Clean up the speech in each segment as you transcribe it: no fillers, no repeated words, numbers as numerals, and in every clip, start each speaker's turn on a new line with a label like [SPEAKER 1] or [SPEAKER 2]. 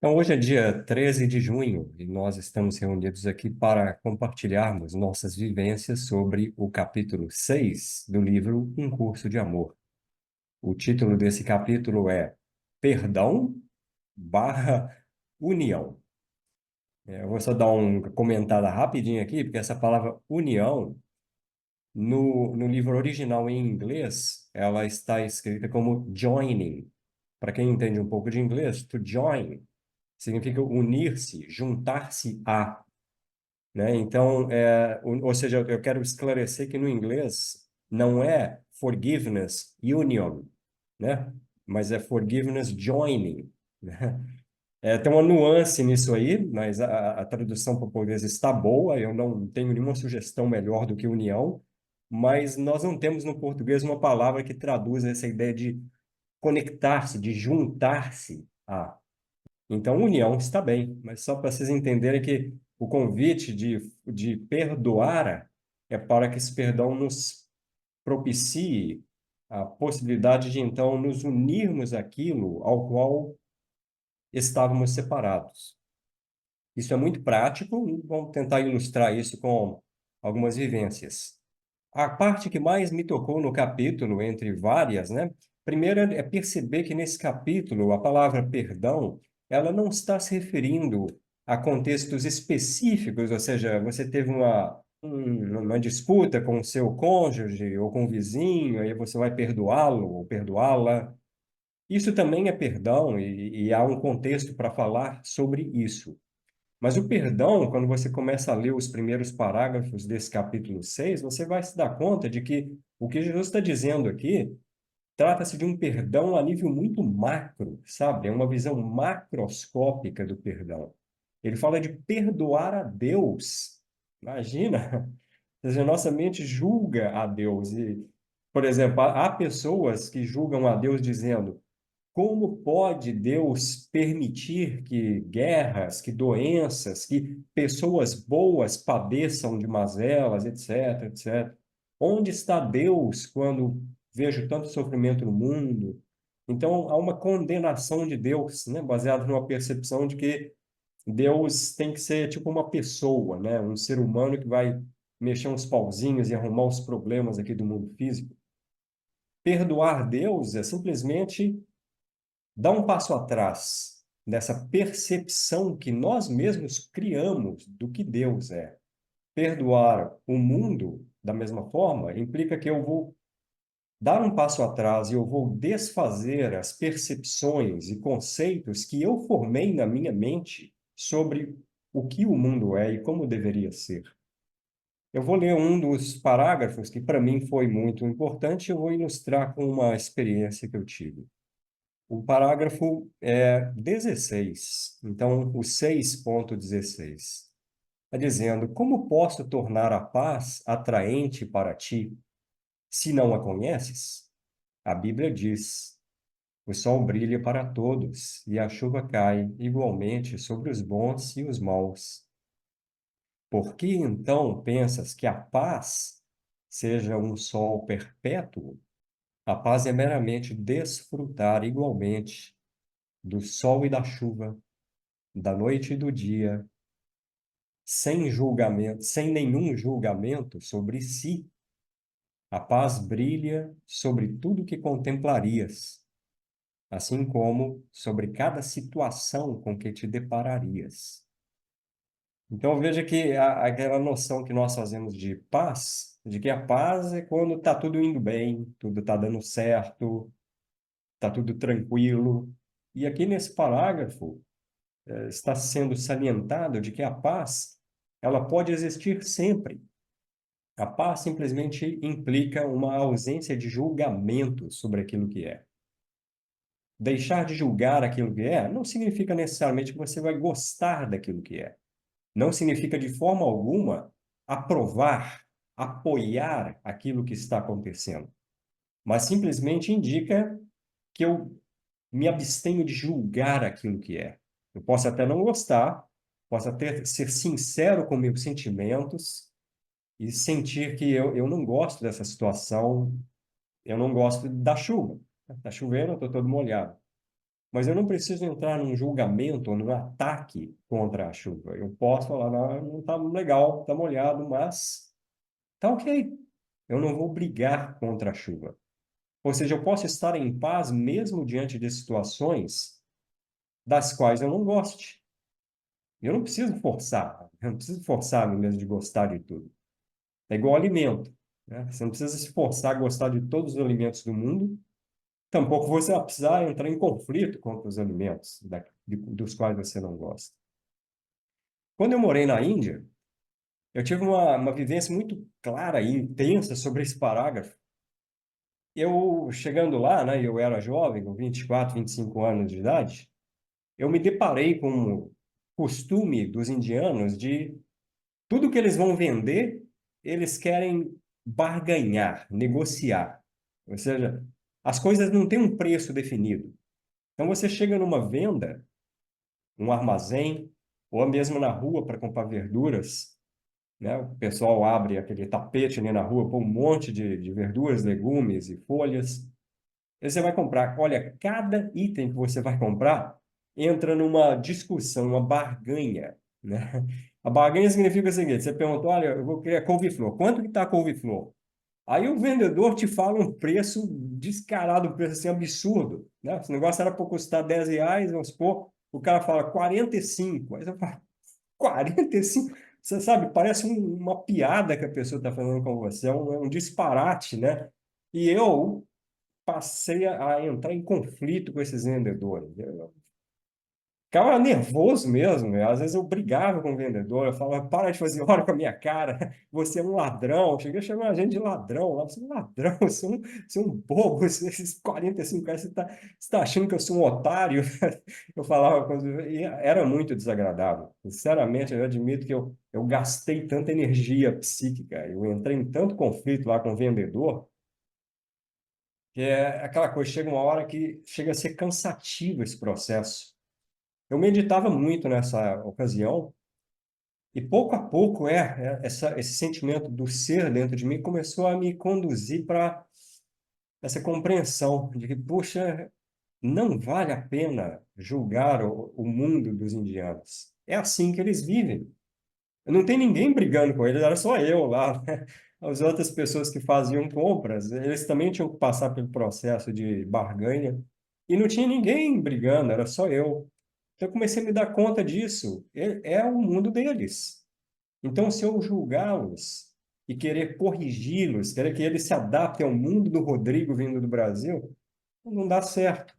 [SPEAKER 1] Então, hoje é dia 13 de junho e nós estamos reunidos aqui para compartilharmos nossas vivências sobre o capítulo 6 do livro Um Curso de Amor. O título desse capítulo é Perdão barra União. Eu vou só dar uma comentada rapidinho aqui, porque essa palavra união, no livro original em inglês, ela está escrita como joining. Para quem entende um pouco de inglês, to join significa unir-se, juntar-se a, né? Então, ou seja, eu quero esclarecer que no inglês não é forgiveness union, né? Mas é forgiveness joining, né? Tem uma nuance nisso aí, mas a tradução para o português está boa, eu não tenho nenhuma sugestão melhor do que união, mas nós não temos no português uma palavra que traduz essa ideia de conectar-se, de juntar-se a. Então, união está bem, mas só para vocês entenderem que o convite de perdoar é para que esse perdão nos propicie a possibilidade de, então, nos unirmos àquilo ao qual estávamos separados. Isso é muito prático, e vamos tentar ilustrar isso com algumas vivências. A parte que mais me tocou no capítulo, entre várias, né? Primeiro é perceber que nesse capítulo a palavra perdão, ela não está se referindo a contextos específicos, ou seja, você teve uma disputa com o seu cônjuge ou com o vizinho, aí você vai perdoá-lo ou perdoá-la. Isso também é perdão e há um contexto para falar sobre isso. Mas o perdão, quando você começa a ler os primeiros parágrafos desse capítulo 6, você vai se dar conta de que o que Jesus está dizendo aqui trata-se de um perdão a nível muito macro, sabe? É uma visão macroscópica do perdão. Ele fala de perdoar a Deus. Imagina! Ou seja, nossa mente julga a Deus. E, por exemplo, há pessoas que julgam a Deus dizendo: como pode Deus permitir que guerras, que doenças, que pessoas boas padeçam de mazelas, etc, etc? Onde está Deus quando vejo tanto sofrimento no mundo? Então, há uma condenação de Deus, né, baseada numa percepção de que Deus tem que ser tipo uma pessoa, né, um ser humano que vai mexer uns pauzinhos e arrumar os problemas aqui do mundo físico. Perdoar Deus é simplesmente dá um passo atrás nessa percepção que nós mesmos criamos do que Deus é. Perdoar o mundo da mesma forma implica que eu vou dar um passo atrás e eu vou desfazer as percepções e conceitos que eu formei na minha mente sobre o que o mundo é e como deveria ser. Eu vou ler um dos parágrafos que para mim foi muito importante e eu vou ilustrar com uma experiência que eu tive. O parágrafo é 16, então o 6.16. Está dizendo: como posso tornar a paz atraente para ti, se não a conheces? A Bíblia diz: o sol brilha para todos e a chuva cai igualmente sobre os bons e os maus. Por que então pensas que a paz seja um sol perpétuo? A paz é meramente desfrutar igualmente do sol e da chuva, da noite e do dia, sem julgamento, sem nenhum julgamento sobre si. A paz brilha sobre tudo que contemplarias, assim como sobre cada situação com que te depararias. Então veja que aquela noção que nós fazemos de paz, de que a paz é quando está tudo indo bem, tudo está dando certo, está tudo tranquilo. E aqui nesse parágrafo, está sendo salientado de que a paz, ela pode existir sempre. A paz simplesmente implica uma ausência de julgamento sobre aquilo que é. Deixar de julgar aquilo que é não significa necessariamente que você vai gostar daquilo que é. Não significa de forma alguma aprovar, apoiar aquilo que está acontecendo. Mas simplesmente indica que eu me abstenho de julgar aquilo que é. Eu posso até não gostar, posso até ser sincero com meus sentimentos e sentir que eu não gosto dessa situação, eu não gosto da chuva. Está chovendo, eu estou todo molhado. mas eu não preciso entrar num julgamento ou num ataque contra a chuva. Eu posso falar, não, não está legal, está molhado, mas tá ok. Eu não vou brigar contra a chuva. Ou seja, eu posso estar em paz mesmo diante de situações das quais eu não goste. Eu não preciso forçar. Eu não preciso forçar a mim mesmo de gostar de tudo. É igual alimento, né? Você não precisa se forçar a gostar de todos os alimentos do mundo. Tampouco você vai precisar entrar em conflito contra os alimentos dos quais você não gosta. Quando eu morei na Índia, eu tive uma vivência muito clara e intensa sobre esse parágrafo. Eu, chegando lá, né, eu era jovem, com 24, 25 anos de idade, eu me deparei com o costume dos indianos de tudo que eles vão vender, eles querem barganhar, negociar. Ou seja, as coisas não têm um preço definido. Então você chega numa venda, um armazém, ou mesmo na rua para comprar verduras, né? O pessoal abre aquele tapete ali na rua, põe um monte de verduras, legumes e folhas. Aí você vai comprar. Olha, cada item que você vai comprar entra numa discussão, uma barganha, né? A barganha significa o seguinte: você pergunta, olha, eu vou querer couve-flor. Quanto que está a couve-flor? Aí o vendedor te fala um preço descarado, um preço assim absurdo, né? Esse negócio era para custar R$ 10, vamos supor, o cara fala 45. Aí você fala, 45? Você sabe, parece uma piada que a pessoa está falando com você, é um disparate, né? E eu passei a entrar em conflito com esses vendedores. Eu ficava nervoso mesmo, né? Às vezes eu brigava com o vendedor, eu falava, para de fazer hora com a minha cara, você é um ladrão. Eu cheguei a chamar a gente de ladrão lá, você é um ladrão, você é um bobo, esses 45 reais, você tá achando que eu sou um otário? Eu falava, e era muito desagradável. Sinceramente, eu admito que eu gastei tanta energia psíquica, eu entrei em tanto conflito lá com o vendedor, que é aquela coisa, chega uma hora que chega a ser cansativo esse processo. Eu meditava muito nessa ocasião e pouco a pouco esse sentimento do ser dentro de mim começou a me conduzir para essa compreensão de que, puxa, não vale a pena julgar o mundo dos indianos. É assim que eles vivem. Não tem ninguém brigando com eles, era só eu lá, né? As outras pessoas que faziam compras, eles também tinham que passar pelo processo de barganha e não tinha ninguém brigando, era só eu. Então eu comecei a me dar conta disso. É o mundo deles. Então, se eu julgá-los e querer corrigi-los, querer que eles se adaptem ao mundo do Rodrigo vindo do Brasil, não dá certo.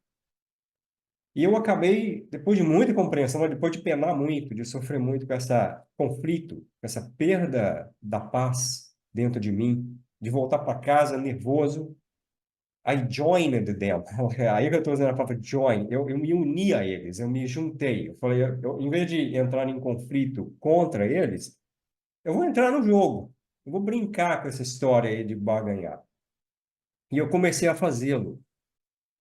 [SPEAKER 1] E eu acabei, depois de muita compreensão, mas depois de penar muito, de sofrer muito com esse conflito, com essa perda da paz dentro de mim, de voltar para casa nervoso, I joined them. Aí que eu estou usando a palavra join. Eu me uni a eles, eu me juntei. Eu falei, em vez de entrar em conflito contra eles, eu vou entrar no jogo. Eu vou brincar com essa história aí de barganhar. E eu comecei a fazê-lo.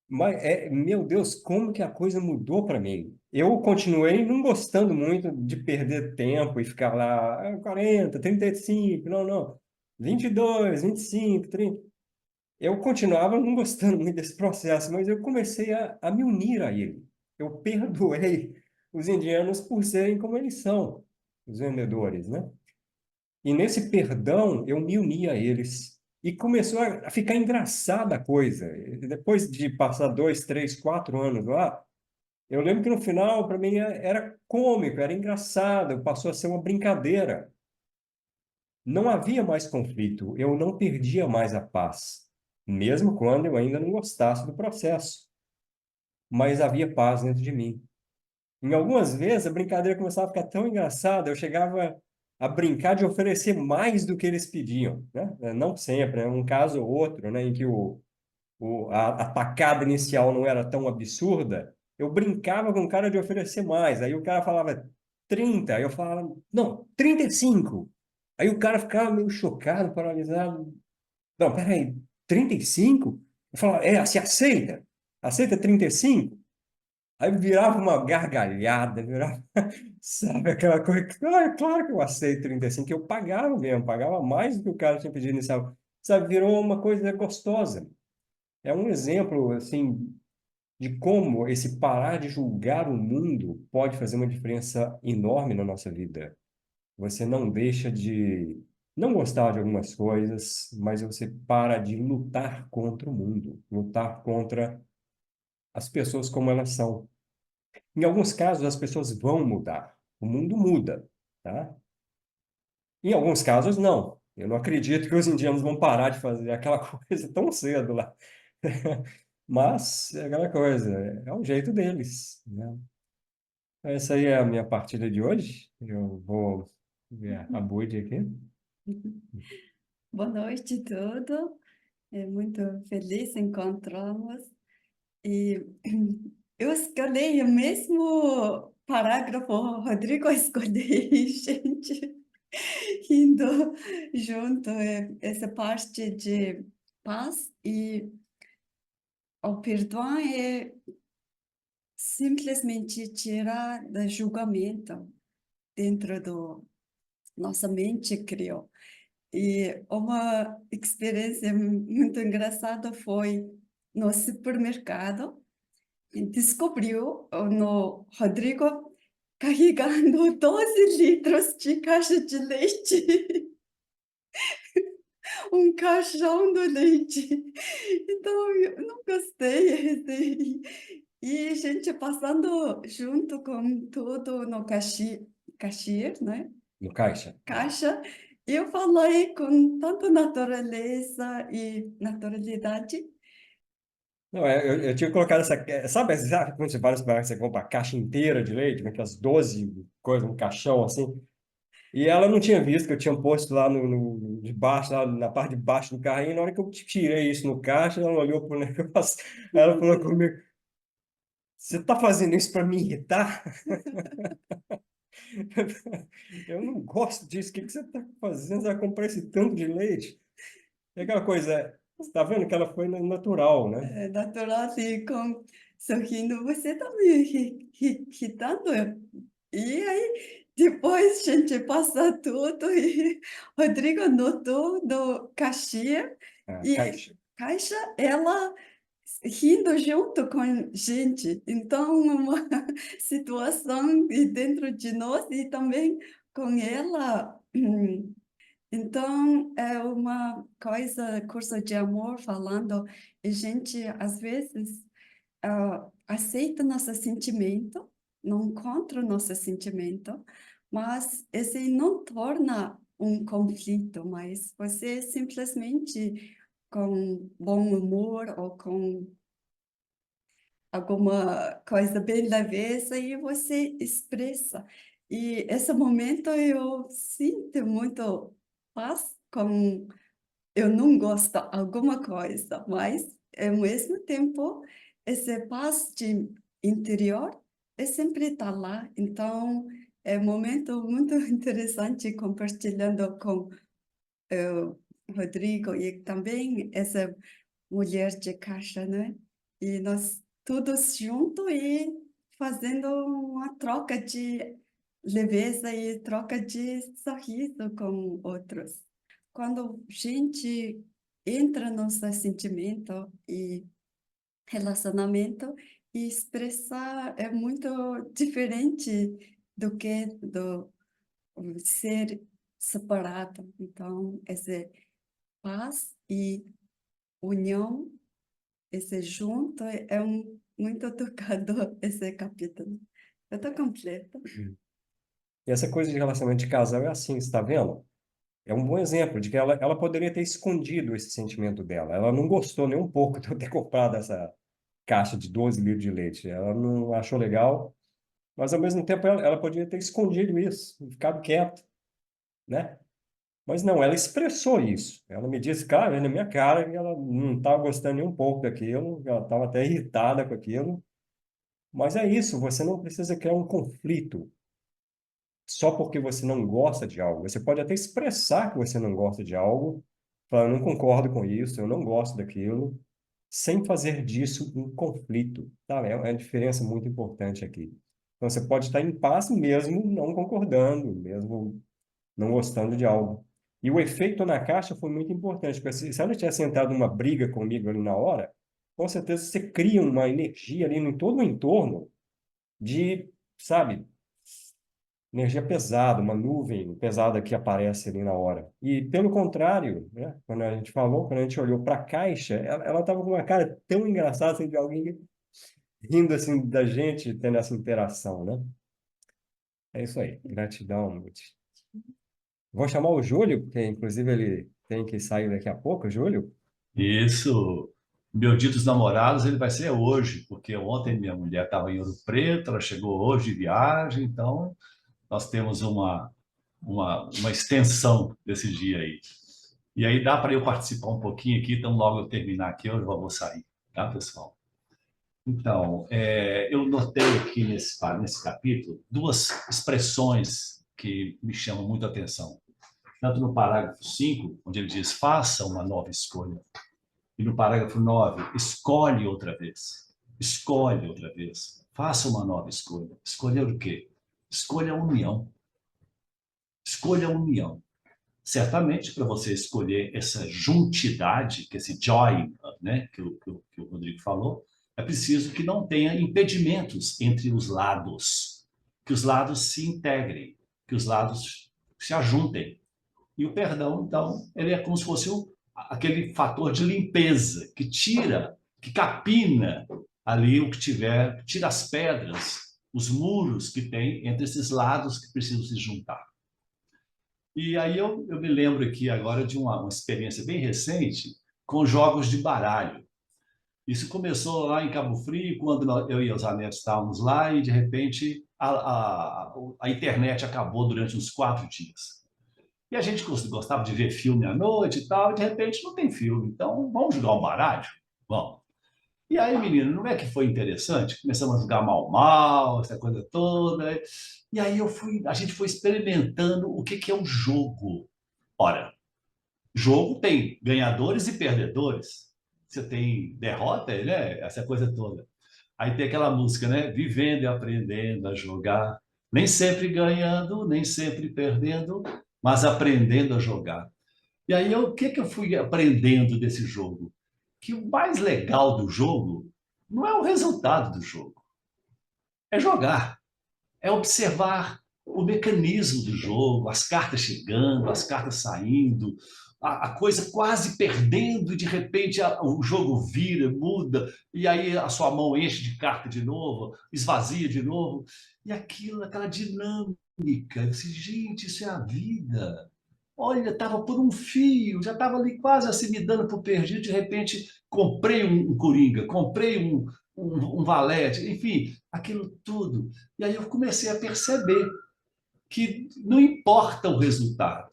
[SPEAKER 1] Mas, meu Deus, como que a coisa mudou para mim? Eu continuei não gostando muito de perder tempo e ficar lá, 40, 35, não, não, 22, 25, 30. Eu continuava não gostando muito desse processo, mas eu comecei a me unir a ele. Eu perdoei os indianos por serem como eles são, os vendedores, né? E nesse perdão, eu me uni a eles. E começou a ficar engraçada a coisa. E depois de passar 2, 3, 4 anos lá, eu lembro que no final, para mim, era cômico, era engraçado, passou a ser uma brincadeira. Não havia mais conflito, eu não perdia mais a paz, mesmo quando eu ainda não gostasse do processo. Mas havia paz dentro de mim. Em algumas vezes, a brincadeira começava a ficar tão engraçada, eu chegava a brincar de oferecer mais do que eles pediam, né? Não sempre, é um caso ou outro, né, em que a tacada inicial não era tão absurda, eu brincava com o cara de oferecer mais. Aí o cara falava 30, aí eu falava, não, 35. Aí o cara ficava meio chocado, paralisado. Não, peraí, 35? Eu falava, você aceita? Aceita 35? Aí virava uma gargalhada, virava, sabe, aquela coisa que, claro que eu aceito 35, que eu pagava mesmo, pagava mais do que o cara tinha pedido inicial. Sabe, virou uma coisa gostosa. É um exemplo, assim, de como esse parar de julgar o mundo pode fazer uma diferença enorme na nossa vida. Você não deixa de não gostar de algumas coisas, mas você para de lutar contra o mundo, lutar contra as pessoas como elas são. Em alguns casos, as pessoas vão mudar. O mundo muda, tá? Em alguns casos, não. Eu não acredito que os indianos vão parar de fazer aquela coisa tão cedo lá. Mas é aquela coisa, é o jeito deles, né? Essa aí é a minha partida de hoje. Eu vou ver a Bud aqui.
[SPEAKER 2] Boa noite, tudo. É muito feliz encontramos. E eu escolhi o mesmo parágrafo, Rodrigo escolheu, gente, indo junto, essa parte de paz e o perdão é simplesmente tirar do julgamento dentro do nossa mente criou. E uma experiência muito engraçada foi no supermercado, e descobriu no Rodrigo carregando 12 litros de caixa de leite, um caixão do leite. Então, eu não gostei. Assim. E a gente passando junto com tudo no cashier, né?
[SPEAKER 1] No caixa.
[SPEAKER 2] Caixa, eu falei com tanta natureza e naturalidade.
[SPEAKER 1] Não, eu tinha colocado essa. Sabe quando você vai no supermercado, você compra a caixa inteira de leite, com aquelas 12 coisas, um caixão assim? E ela não tinha visto que eu tinha posto lá de baixo, lá na parte de baixo do carrinho. Na hora que eu tirei isso no caixa, ela olhou pro negócio, ela falou comigo: Você tá fazendo isso para me irritar? Eu não gosto disso. O que que você tá fazendo? Você vai comprar esse tanto de leite? É aquela coisa, você tá vendo que ela foi natural, né?
[SPEAKER 2] Natural, assim, com, sorrindo, você está me irritando. E aí, depois a gente passa tudo e Rodrigo notou do caixa
[SPEAKER 1] A
[SPEAKER 2] e
[SPEAKER 1] caixa.
[SPEAKER 2] caixa, ela rindo junto com a gente. Então, uma situação dentro de nós e também com ela. Então, é uma coisa, curso de amor falando, a gente às vezes aceita nosso sentimento, não encontra nosso sentimento, mas esse não torna um conflito, mas você simplesmente com bom humor ou com alguma coisa bem leveza e você expressa. E esse momento eu sinto muito paz com eu não gosto de alguma coisa, mas ao mesmo tempo esse paz de interior é sempre está lá. Então é um momento muito interessante compartilhando com o Rodrigo e também essa mulher de caixa, né? E nós todos juntos e fazendo uma troca de leveza e troca de sorriso com outros. Quando a gente entra no seu sentimento e relacionamento, e expressar é muito diferente do que do ser separado. Então, essa paz e união, esse junto é muito tocado esse capítulo. Eu estou completa.
[SPEAKER 1] E essa coisa de relacionamento de casal é assim, você está vendo? É um bom exemplo de que ela poderia ter escondido esse sentimento dela. Ela não gostou nem um pouco de eu ter comprado essa caixa de 12 litros de leite. Ela não achou legal, mas ao mesmo tempo ela poderia ter escondido isso, e ficado quieta, né? Mas não, ela expressou isso. Ela me disse, cara, na minha cara, que ela não estava gostando nem um pouco daquilo, ela estava até irritada com aquilo. Mas é isso, você não precisa criar um conflito só porque você não gosta de algo. Você pode até expressar que você não gosta de algo, falar, eu não concordo com isso, eu não gosto daquilo, sem fazer disso um conflito, tá? É uma diferença muito importante aqui. Então, você pode estar em paz mesmo não concordando, mesmo não gostando de algo. E o efeito na caixa foi muito importante, porque se ela tivesse entrado numa briga comigo ali na hora, com certeza você cria uma energia ali em todo o entorno de, sabe, energia pesada, uma nuvem pesada que aparece ali na hora. E pelo contrário, né, quando a gente falou, quando a gente olhou para a caixa, ela estava com uma cara tão engraçada, assim, de alguém rindo assim da gente, tendo essa interação, né? É isso aí. Gratidão, Muti. Vou chamar o Júlio, porque inclusive ele tem que sair daqui a pouco, Júlio.
[SPEAKER 3] Isso, meu dia dos namorados, ele vai ser hoje, porque ontem minha mulher estava em Ouro Preto, ela chegou hoje de viagem, então nós temos uma extensão desse dia aí. E aí dá para eu participar um pouquinho aqui, então logo eu terminar aqui, eu já vou sair, tá, pessoal? Então, eu notei aqui nesse capítulo duas expressões que me chamam muito a atenção. Tanto no parágrafo 5, onde ele diz, faça uma nova escolha. E no parágrafo 9, escolhe outra vez. Escolhe outra vez. Faça uma nova escolha. Escolher o quê? Escolha a união. Escolha a união. Certamente, para você escolher essa juntidade, que esse join, né, que o Rodrigo falou, é preciso que não tenha impedimentos entre os lados, que os lados se integrem, que os lados se ajuntem. E o perdão, então, ele é como se fosse aquele fator de limpeza que tira, que capina ali o que tiver, tira as pedras, os muros que tem entre esses lados que precisam se juntar. E aí eu me lembro aqui agora de uma experiência bem recente com jogos de baralho. Isso começou lá em Cabo Frio, quando eu e os netos estávamos lá, e de repente a internet acabou durante uns 4 dias. E a gente gostava de ver filme à noite e tal, e de repente não tem filme, então vamos jogar um baralho? Vamos. E aí, menino, não é que foi interessante? Começamos a jogar mal, essa coisa toda. Né? E aí a gente foi experimentando o que é um jogo. Ora, jogo tem ganhadores e perdedores. Você tem derrota, né? Essa coisa toda. Aí tem aquela música, né? Vivendo e aprendendo a jogar. Nem sempre ganhando, nem sempre perdendo, mas aprendendo a jogar. E aí, o que eu fui aprendendo desse jogo? Que o mais legal do jogo não é o resultado do jogo, é jogar, é observar o mecanismo do jogo, as cartas chegando, as cartas saindo, a coisa quase perdendo e de repente o jogo vira, muda, e aí a sua mão enche de carta de novo, esvazia de novo, e aquilo, aquela dinâmica, eu disse, gente, isso é a vida. Olha, estava por um fio, já estava ali quase assim me dando por perdido, de repente comprei um coringa, comprei um valete, enfim, aquilo tudo. E aí eu comecei a perceber que não importa o resultado,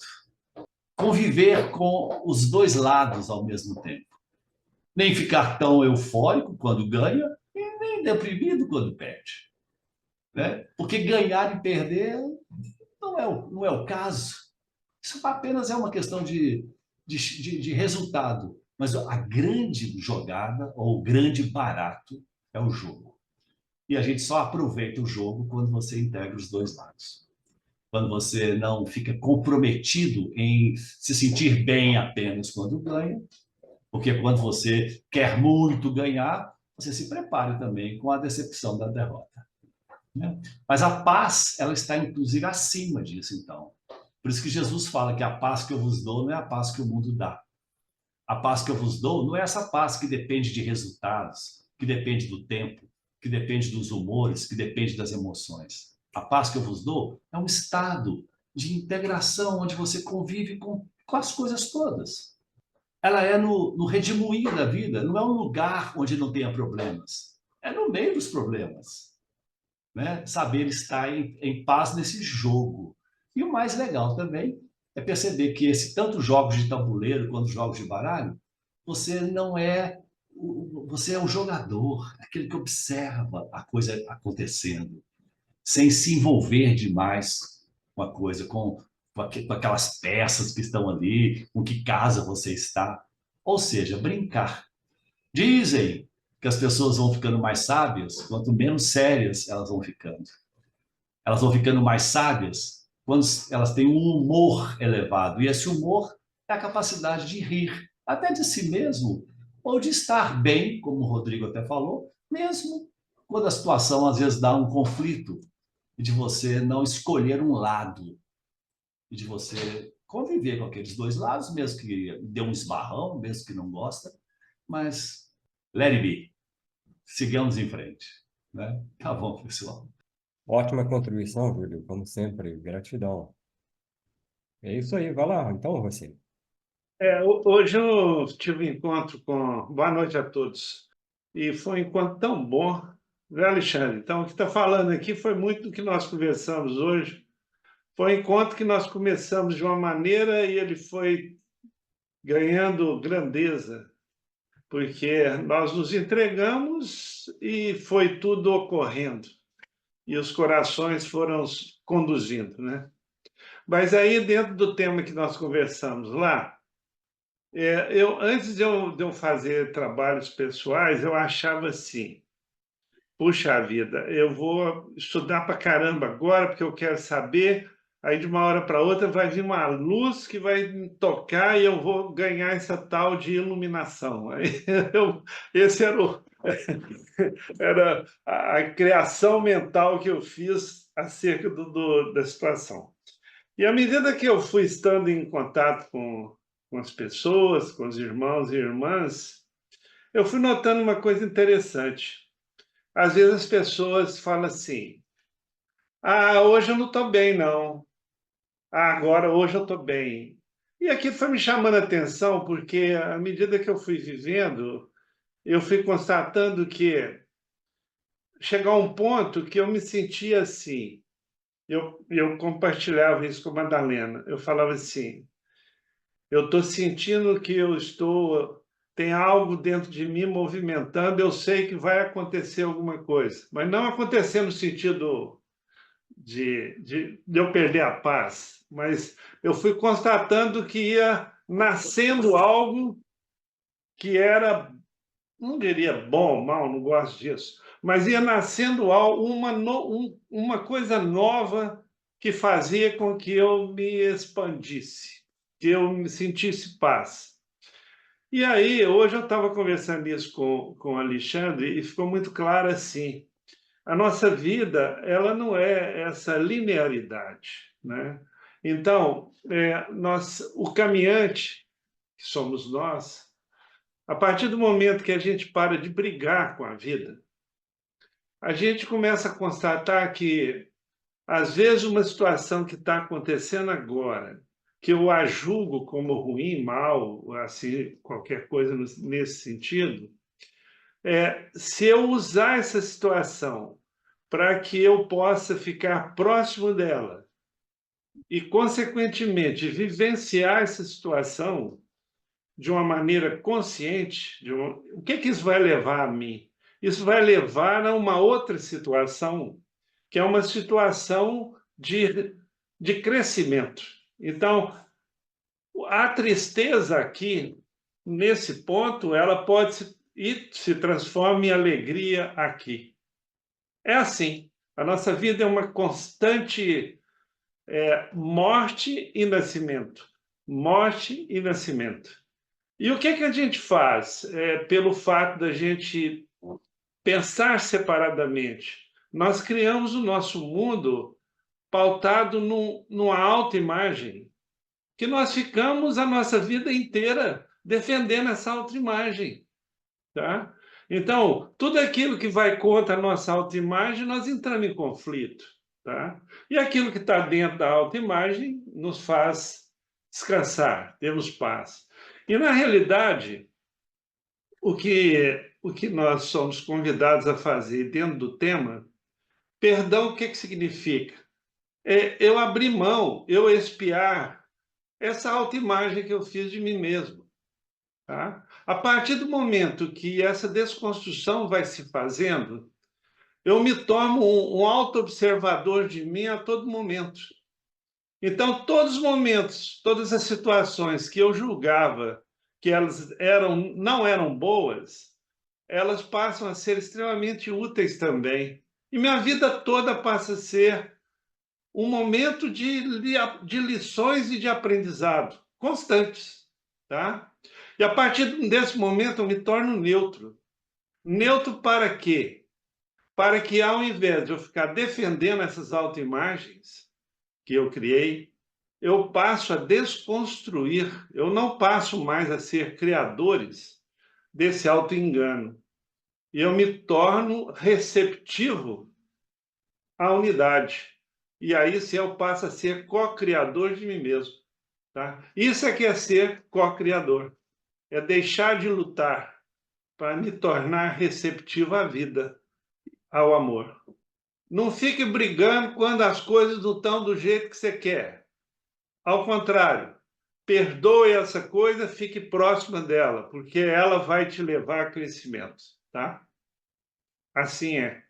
[SPEAKER 3] conviver com os dois lados ao mesmo tempo. Nem ficar tão eufórico quando ganha, e nem deprimido quando perde. Né? Porque ganhar e perder não é o caso. Isso apenas é uma questão de resultado. Mas a grande jogada, ou o grande barato, é o jogo. E a gente só aproveita o jogo quando você integra os dois lados. Quando você não fica comprometido em se sentir bem apenas quando ganha, porque quando você quer muito ganhar, você se prepare também com a decepção da derrota. Né? Mas a paz, ela está inclusive acima disso, então. Por isso que Jesus fala que a paz que eu vos dou não é a paz que o mundo dá. A paz que eu vos dou não é essa paz que depende de resultados, que depende do tempo, que depende dos humores, que depende das emoções. A paz que eu vos dou é um estado de integração onde você convive com as coisas todas. Ela é no redemoinho da vida, não é um lugar onde não tenha problemas. É no meio dos problemas. Né? Saber estar em paz nesse jogo. E o mais legal também é perceber que tanto jogos de tabuleiro quanto jogos de baralho, você não é você é um jogador, aquele que observa a coisa acontecendo, sem se envolver demais com a coisa, com aquelas peças que estão ali, com que casa você está. Ou seja, brincar. Dizem que as pessoas vão ficando mais sábias quanto menos sérias elas vão ficando. Elas vão ficando mais sábias quando elas têm um humor elevado. E esse humor é a capacidade de rir, até de si mesmo, ou de estar bem, como o Rodrigo até falou, mesmo quando a situação às vezes dá um conflito, e de você não escolher um lado, e de você conviver com aqueles dois lados, mesmo que dê um esbarrão, mesmo que não gosta, mas let it be, sigamos em frente, né? Tá bom, pessoal.
[SPEAKER 1] Ótima contribuição, Júlio, como sempre. Gratidão. É isso aí, vai lá, então, você.
[SPEAKER 4] Hoje eu tive um encontro com. Boa noite a todos. E foi um encontro tão bom, né, Alexandre? Então, o que está falando aqui foi muito do que nós conversamos hoje. Foi um encontro que nós começamos de uma maneira e ele foi ganhando grandeza, porque nós nos entregamos e foi tudo ocorrendo. E os corações foram conduzindo, né? Mas aí, dentro do tema que nós conversamos lá, antes de eu fazer trabalhos pessoais, eu achava assim, puxa vida, eu vou estudar para caramba agora, porque eu quero saber, aí de uma hora para outra vai vir uma luz que vai me tocar e eu vou ganhar essa tal de iluminação. Aí esse era a criação mental que eu fiz acerca da situação. E à medida que eu fui estando em contato com as pessoas, com os irmãos e irmãs, eu fui notando uma coisa interessante. Às vezes as pessoas falam assim: ah, hoje eu não estou bem, não. Ah, agora, hoje eu estou bem. E aqui foi me chamando a atenção, porque à medida que eu fui vivendo, eu fui constatando que chegou a um ponto que eu me sentia assim. Eu compartilhava isso com a Madalena. Eu falava assim: eu estou sentindo que tem algo dentro de mim movimentando, eu sei que vai acontecer alguma coisa, mas não acontecer no sentido de eu perder a paz, mas eu fui constatando que ia nascendo algo que era, não diria bom ou mal, não gosto disso, mas ia nascendo algo, uma coisa nova que fazia com que eu me expandisse, que eu me sentisse paz. E aí, hoje eu estava conversando isso com o Alexandre e ficou muito claro assim, a nossa vida, ela não é essa linearidade, né? Então, o caminhante, que somos nós, a partir do momento que a gente para de brigar com a vida, a gente começa a constatar que, às vezes, uma situação que está acontecendo agora, que eu a julgo como ruim, mal, assim, qualquer coisa nesse sentido, se eu usar essa situação para que eu possa ficar próximo dela e, consequentemente, vivenciar essa situação de uma maneira consciente, o que isso vai levar a mim? Isso vai levar a uma outra situação, que é uma situação de crescimento. Então, a tristeza aqui, nesse ponto, ela pode se transforma em alegria aqui. É assim, a nossa vida é uma constante morte e nascimento, morte e nascimento. E o que a gente faz pelo fato da gente pensar separadamente? Nós criamos o nosso mundo pautado numa autoimagem, que nós ficamos a nossa vida inteira defendendo essa autoimagem, tá? Então, tudo aquilo que vai contra a nossa autoimagem, nós entramos em conflito, tá? E aquilo que está dentro da autoimagem nos faz descansar, temos paz. E, na realidade, o que nós somos convidados a fazer dentro do tema, perdão, o que significa? Eu abrir mão, eu expiar essa autoimagem que eu fiz de mim mesmo. Tá? A partir do momento que essa desconstrução vai se fazendo, eu me torno um auto-observador de mim a todo momento. Então, todos os momentos, todas as situações que eu julgava que elas não eram boas, elas passam a ser extremamente úteis também. E minha vida toda passa a ser um momento de lições e de aprendizado constantes. Tá? E a partir desse momento eu me torno neutro. Neutro para quê? Para que, ao invés de eu ficar defendendo essas autoimagens que eu criei, eu passo a desconstruir, eu não passo mais a ser criadores desse autoengano. E eu me torno receptivo à unidade. E aí sim eu passo a ser co-criador de mim mesmo. Tá? Isso é que é ser co-criador. É deixar de lutar para me tornar receptivo à vida, ao amor. Não fique brigando quando as coisas não estão do jeito que você quer. Ao contrário, perdoe essa coisa, fique próxima dela, porque ela vai te levar a crescimento, tá? Assim é.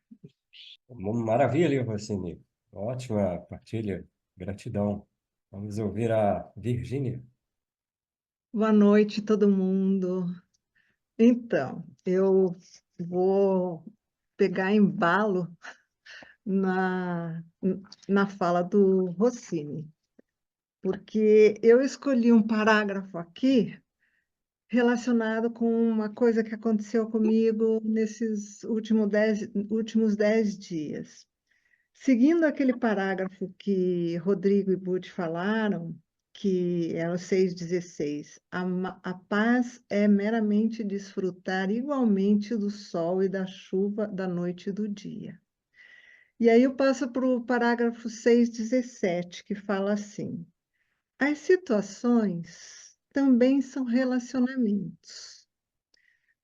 [SPEAKER 1] Maravilha, Rossini. Ótima partilha. Gratidão. Vamos ouvir a Virgínia.
[SPEAKER 5] Boa noite, todo mundo. Então, eu vou pegar embalo na, na fala do Rossini, porque eu escolhi um parágrafo aqui relacionado com uma coisa que aconteceu comigo nesses últimos 10 dias. Seguindo aquele parágrafo que Rodrigo e Budi falaram, que é o 6,16, a paz é meramente desfrutar igualmente do sol e da chuva, da noite e do dia. E aí eu passo para o parágrafo 6,17, que fala assim: as situações também são relacionamentos.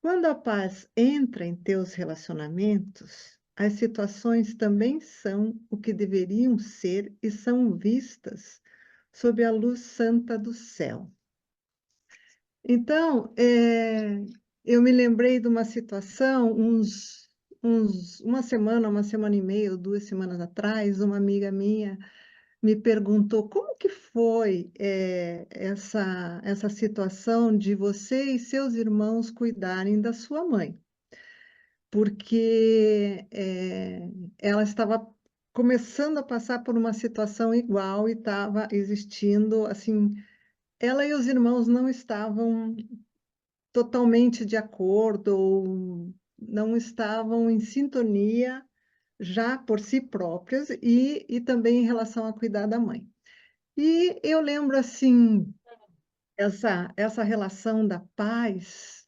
[SPEAKER 5] Quando a paz entra em teus relacionamentos, as situações também são o que deveriam ser e são vistas sob a luz santa do céu. Então, eu me lembrei de uma situação, uma semana e meia, ou 2 semanas atrás, uma amiga minha me perguntou como que foi essa situação de você e seus irmãos cuidarem da sua mãe, porque ela estava começando a passar por uma situação igual e estava existindo, assim, ela e os irmãos não estavam totalmente de acordo, ou não estavam em sintonia já por si próprias e também em relação a cuidar da mãe. E eu lembro, assim, essa relação da paz,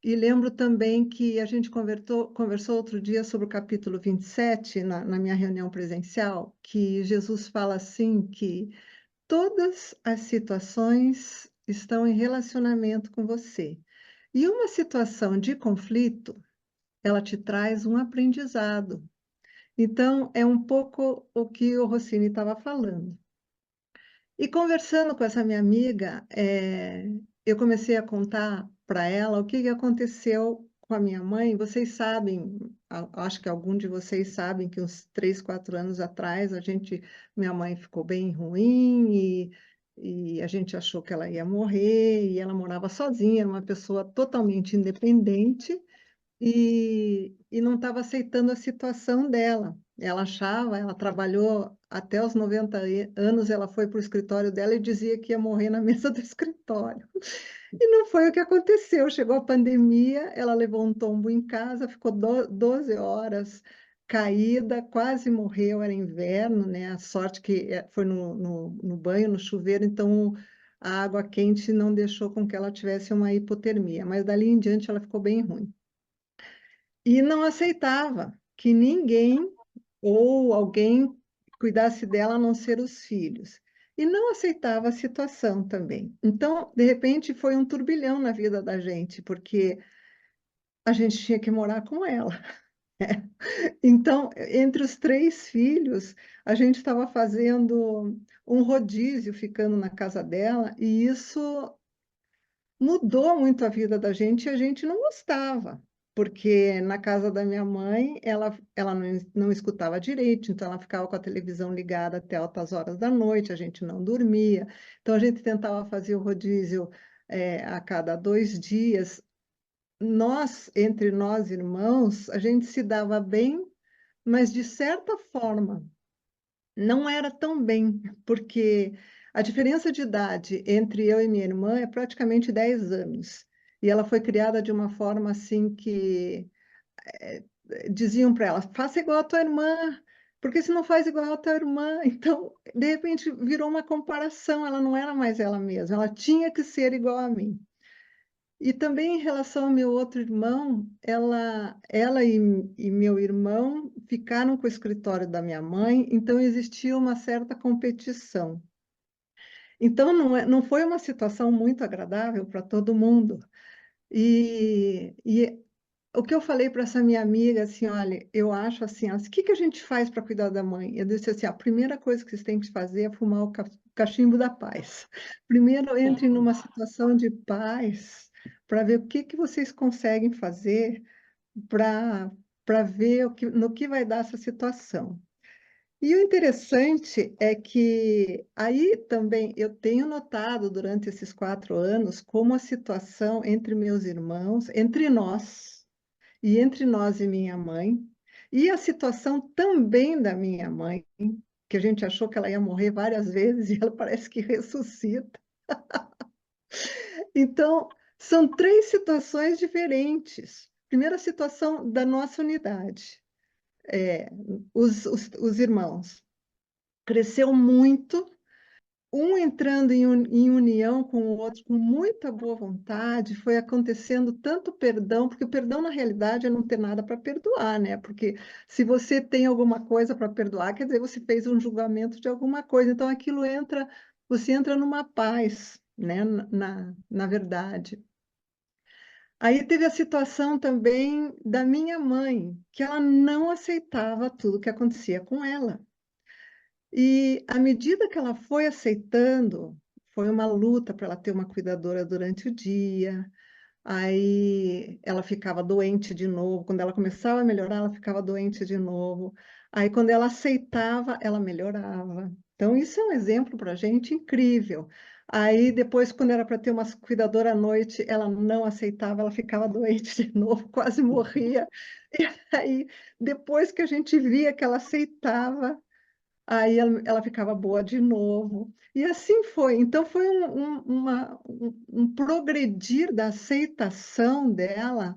[SPEAKER 5] e lembro também que a gente conversou outro dia sobre o capítulo 27, na minha reunião presencial, que Jesus fala assim, que todas as situações estão em relacionamento com você. E uma situação de conflito, ela te traz um aprendizado. Então, é um pouco o que o Rossini estava falando. E conversando com essa minha amiga, eu comecei a contar para ela o que aconteceu com a minha mãe. Vocês sabem, acho que algum de vocês sabem que uns 3, 4 anos atrás, minha mãe ficou bem ruim e a gente achou que ela ia morrer, e ela morava sozinha, era uma pessoa totalmente independente, e não estava aceitando a situação dela. Ela trabalhou até os 90 anos, ela foi para o escritório dela e dizia que ia morrer na mesa do escritório. E não foi o que aconteceu. Chegou a pandemia, ela levou um tombo em casa, ficou 12 horas caída, quase morreu, era inverno, né? A sorte que foi no banho, no chuveiro, então a água quente não deixou com que ela tivesse uma hipotermia, mas dali em diante ela ficou bem ruim. E não aceitava que ninguém ou alguém cuidasse dela a não ser os filhos. E não aceitava a situação também. Então, de repente, foi um turbilhão na vida da gente, porque a gente tinha que morar com ela. Então, entre os 3 filhos, a gente estava fazendo um rodízio, ficando na casa dela, e isso mudou muito a vida da gente e a gente não gostava, porque na casa da minha mãe ela não escutava direito, então ela ficava com a televisão ligada até altas horas da noite, a gente não dormia, então a gente tentava fazer o rodízio a cada 2 dias. Entre nós irmãos, a gente se dava bem, mas de certa forma não era tão bem, porque a diferença de idade entre eu e minha irmã é praticamente 10 anos. E ela foi criada de uma forma assim que diziam para ela, faça igual a tua irmã, porque se não faz igual a tua irmã, então, de repente, virou uma comparação, ela não era mais ela mesma, ela tinha que ser igual a mim. E também em relação ao meu outro irmão, ela e meu irmão ficaram com o escritório da minha mãe, então existia uma certa competição. Então não foi uma situação muito agradável para todo mundo. E o que eu falei para essa minha amiga, assim, olha, eu acho assim, o que a gente faz para cuidar da mãe? Eu disse assim, a primeira coisa que vocês têm que fazer é fumar o cachimbo da paz. Primeiro, entre numa situação de paz para ver o que vocês conseguem fazer para ver no que vai dar essa situação. E o interessante é que aí também eu tenho notado durante esses 4 anos como a situação entre meus irmãos, entre nós e minha mãe, e a situação também da minha mãe, que a gente achou que ela ia morrer várias vezes e ela parece que ressuscita. Então, são 3 situações diferentes. Primeira situação da nossa unidade, os irmãos. Cresceu muito, um entrando em união com o outro com muita boa vontade, foi acontecendo tanto perdão, porque o perdão, na realidade, é não ter nada para perdoar, né? Porque se você tem alguma coisa para perdoar, quer dizer, você fez um julgamento de alguma coisa. Então, você entra numa paz, né? Na verdade. Aí teve a situação também da minha mãe, que ela não aceitava tudo que acontecia com ela. E à medida que ela foi aceitando, foi uma luta para ela ter uma cuidadora durante o dia. Aí ela ficava doente de novo. Quando ela começava a melhorar, ela ficava doente de novo. Aí, quando ela aceitava, ela melhorava. Então, isso é um exemplo para a gente incrível. Aí, depois, quando era para ter uma cuidadora à noite, ela não aceitava, ela ficava doente de novo, quase morria. E aí, depois que a gente via que ela aceitava, aí ela ficava boa de novo. E assim foi. Então, foi um progredir da aceitação dela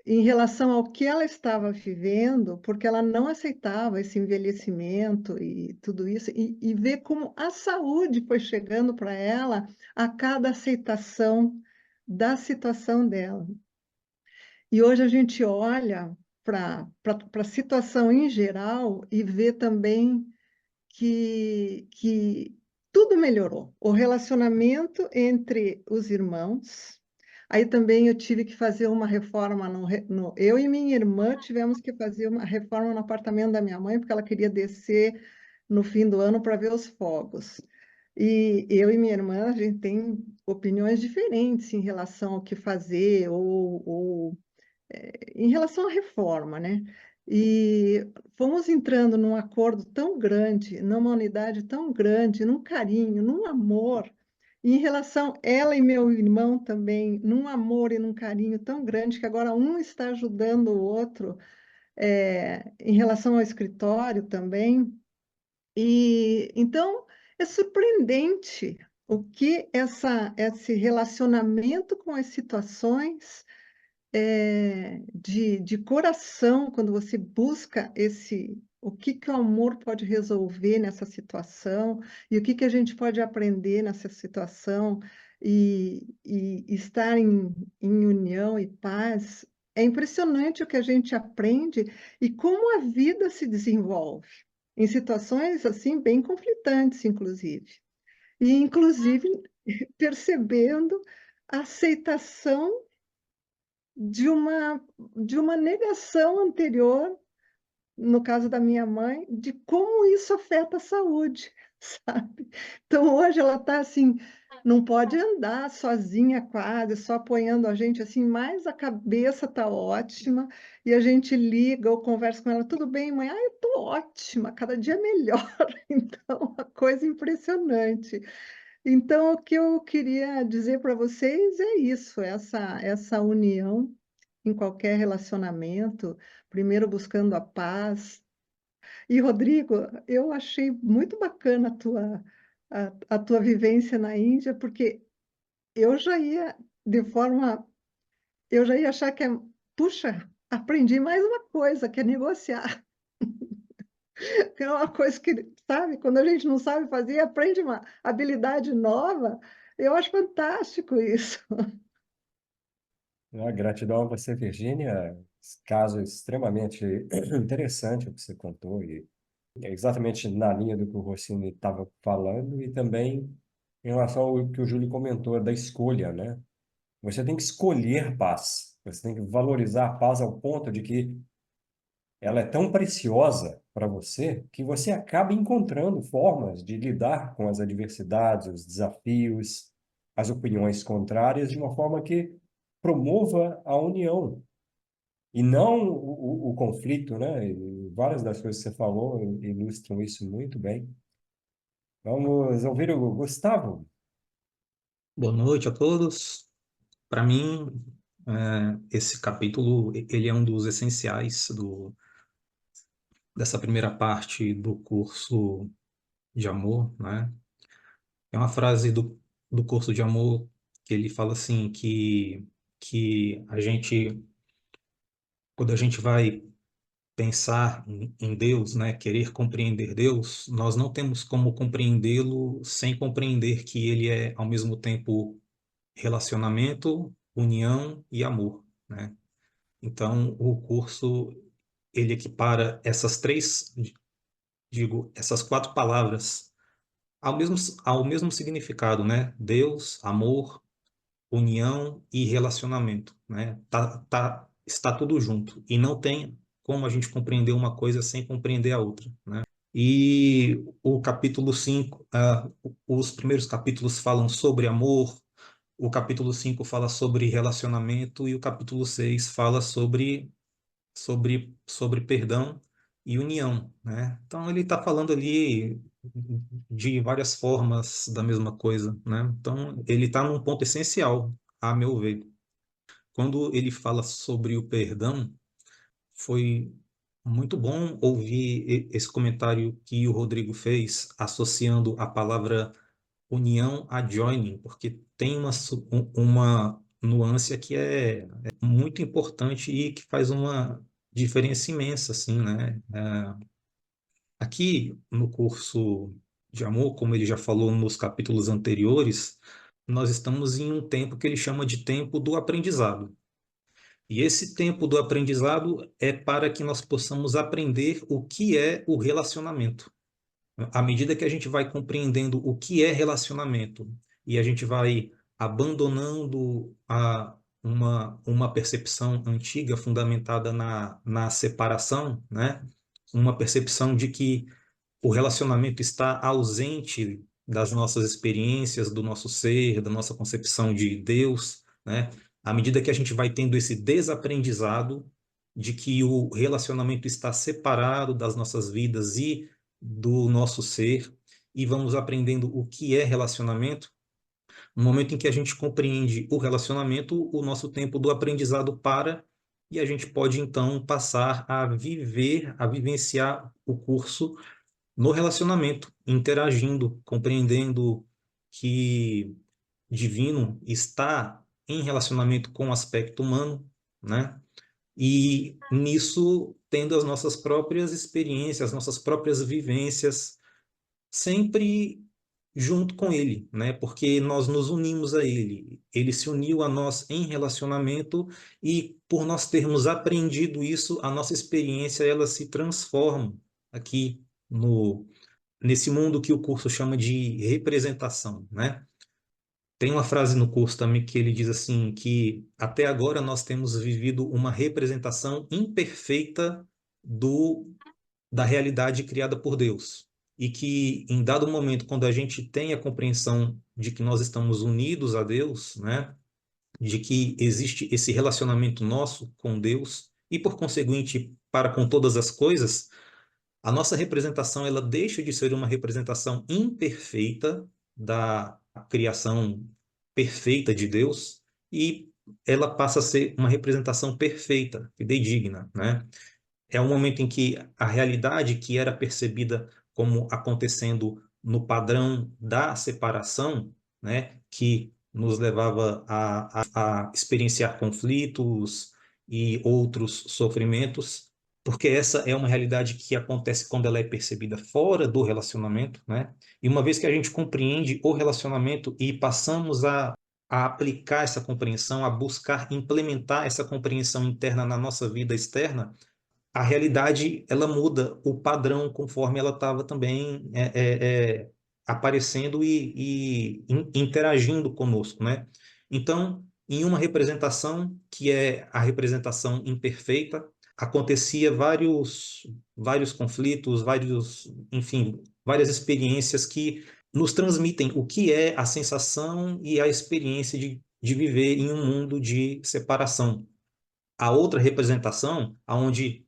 [SPEAKER 5] em relação ao que ela estava vivendo, porque ela não aceitava esse envelhecimento e tudo isso, e ver como a saúde foi chegando para ela a cada aceitação da situação dela. E hoje a gente olha para a situação em geral e vê também que tudo melhorou. O relacionamento entre os irmãos. Aí também eu tive que fazer uma reforma. Eu e minha irmã tivemos que fazer uma reforma no apartamento da minha mãe, porque ela queria descer no fim do ano para ver os fogos. E eu e minha irmã, a gente tem opiniões diferentes em relação ao que fazer, ou em relação à reforma, né? E fomos entrando num acordo tão grande, numa unidade tão grande, num carinho, num amor, e em relação ela e meu irmão também, num amor e num carinho tão grande que agora um está ajudando o outro, em relação ao escritório também. E então é surpreendente o que esse relacionamento com as situações de coração, quando você busca o que o amor pode resolver nessa situação e o que a gente pode aprender nessa situação e estar em união e paz. É impressionante o que a gente aprende e como a vida se desenvolve em situações assim bem conflitantes, inclusive. E, inclusive, percebendo a aceitação de uma negação anterior, no caso da minha mãe, de como isso afeta a saúde, sabe? Então, hoje ela está assim, não pode andar sozinha quase, só apoiando a gente assim, mas a cabeça está ótima, e a gente liga ou conversa com ela, tudo bem, mãe? Ah, eu estou ótima, cada dia melhor. Então, uma coisa impressionante. Então, o que eu queria dizer para vocês é isso, essa união em qualquer relacionamento, primeiro buscando a paz. E, Rodrigo, eu achei muito bacana a tua vivência na Índia, porque eu já ia de forma eu já ia achar que puxa, aprendi mais uma coisa, que é negociar. Que é uma coisa que, sabe, quando a gente não sabe fazer, aprende uma habilidade nova. Eu acho fantástico isso.
[SPEAKER 1] Gratidão a você, Virgínia. Caso extremamente interessante o que você contou, e é exatamente na linha do que o Rossini estava falando, e também em relação ao que o Júlio comentou da escolha, né? Você tem que escolher paz. Você tem que valorizar a paz ao ponto de que ela é tão preciosa para você que você acaba encontrando formas de lidar com as adversidades, os desafios, as opiniões contrárias de uma forma que promova a união e não o conflito, né? E várias das coisas que você falou ilustram isso muito bem. Vamos ouvir o Gustavo.
[SPEAKER 6] Boa noite a todos. Para mim, esse capítulo ele é um dos essenciais dessa primeira parte do curso de amor, né? É uma frase do curso de amor que ele fala assim que a gente, quando a gente vai pensar em Deus, né, querer compreender Deus, nós não temos como compreendê-lo sem compreender que ele é ao mesmo tempo relacionamento, união e amor, né? Então, o curso ele equipara essas três, essas quatro palavras ao mesmo significado, né? Deus, amor, união e relacionamento, né? Está tudo junto e não tem como a gente compreender uma coisa sem compreender a outra, né? E o capítulo 5, os primeiros capítulos falam sobre amor, o capítulo 5 fala sobre relacionamento e o capítulo 6 fala sobre perdão e união, né? Então ele está falando ali de várias formas da mesma coisa, né? Então ele está num ponto essencial, a meu ver. Quando ele fala sobre o perdão, foi muito bom ouvir esse comentário que o Rodrigo fez, associando a palavra união a joining, porque tem uma nuance que é muito importante e que faz uma diferença imensa, assim, né? Aqui no curso de amor, como ele já falou nos capítulos anteriores, nós estamos em um tempo que ele chama de tempo do aprendizado. E esse tempo do aprendizado é para que nós possamos aprender o que é o relacionamento. À medida que a gente vai compreendendo o que é relacionamento e a gente vai abandonando uma percepção antiga fundamentada na separação, né? Uma percepção de que o relacionamento está ausente das nossas experiências, do nosso ser, da nossa concepção de Deus, né? À medida que a gente vai tendo esse desaprendizado de que o relacionamento está separado das nossas vidas e do nosso ser, e vamos aprendendo o que é relacionamento, no momento em que a gente compreende o relacionamento, o nosso tempo do aprendizado para, e a gente pode então passar a viver, a vivenciar o curso no relacionamento, interagindo, compreendendo que divino está em relacionamento com o aspecto humano, né? E nisso tendo as nossas próprias experiências, as nossas próprias vivências, sempre junto com ele, né? Porque nós nos unimos a ele. Ele se uniu a nós em relacionamento e por nós termos aprendido isso, a nossa experiência ela se transforma aqui no nesse mundo que o curso chama de representação, né? Tem uma frase no curso também que ele diz assim que até agora nós temos vivido uma representação imperfeita da realidade criada por Deus. E que em dado momento, quando a gente tem a compreensão de que nós estamos unidos a Deus, né? De que existe esse relacionamento nosso com Deus e por conseguinte para com todas as coisas, a nossa representação ela deixa de ser uma representação imperfeita da criação perfeita de Deus e ela passa a ser uma representação perfeita, fidedigna, né? É um momento em que a realidade que era percebida como acontecendo no padrão da separação, né, que nos levava a experienciar conflitos e outros sofrimentos, porque essa é uma realidade que acontece quando ela é percebida fora do relacionamento, né? E uma vez que a gente compreende o relacionamento e passamos a aplicar essa compreensão, a buscar implementar essa compreensão interna na nossa vida externa, a realidade ela muda o padrão conforme ela estava também aparecendo e interagindo conosco, né? Então, em uma representação que é a representação imperfeita, acontecia vários conflitos, enfim, várias experiências que nos transmitem o que é a sensação e a experiência de viver em um mundo de separação. A outra representação, aonde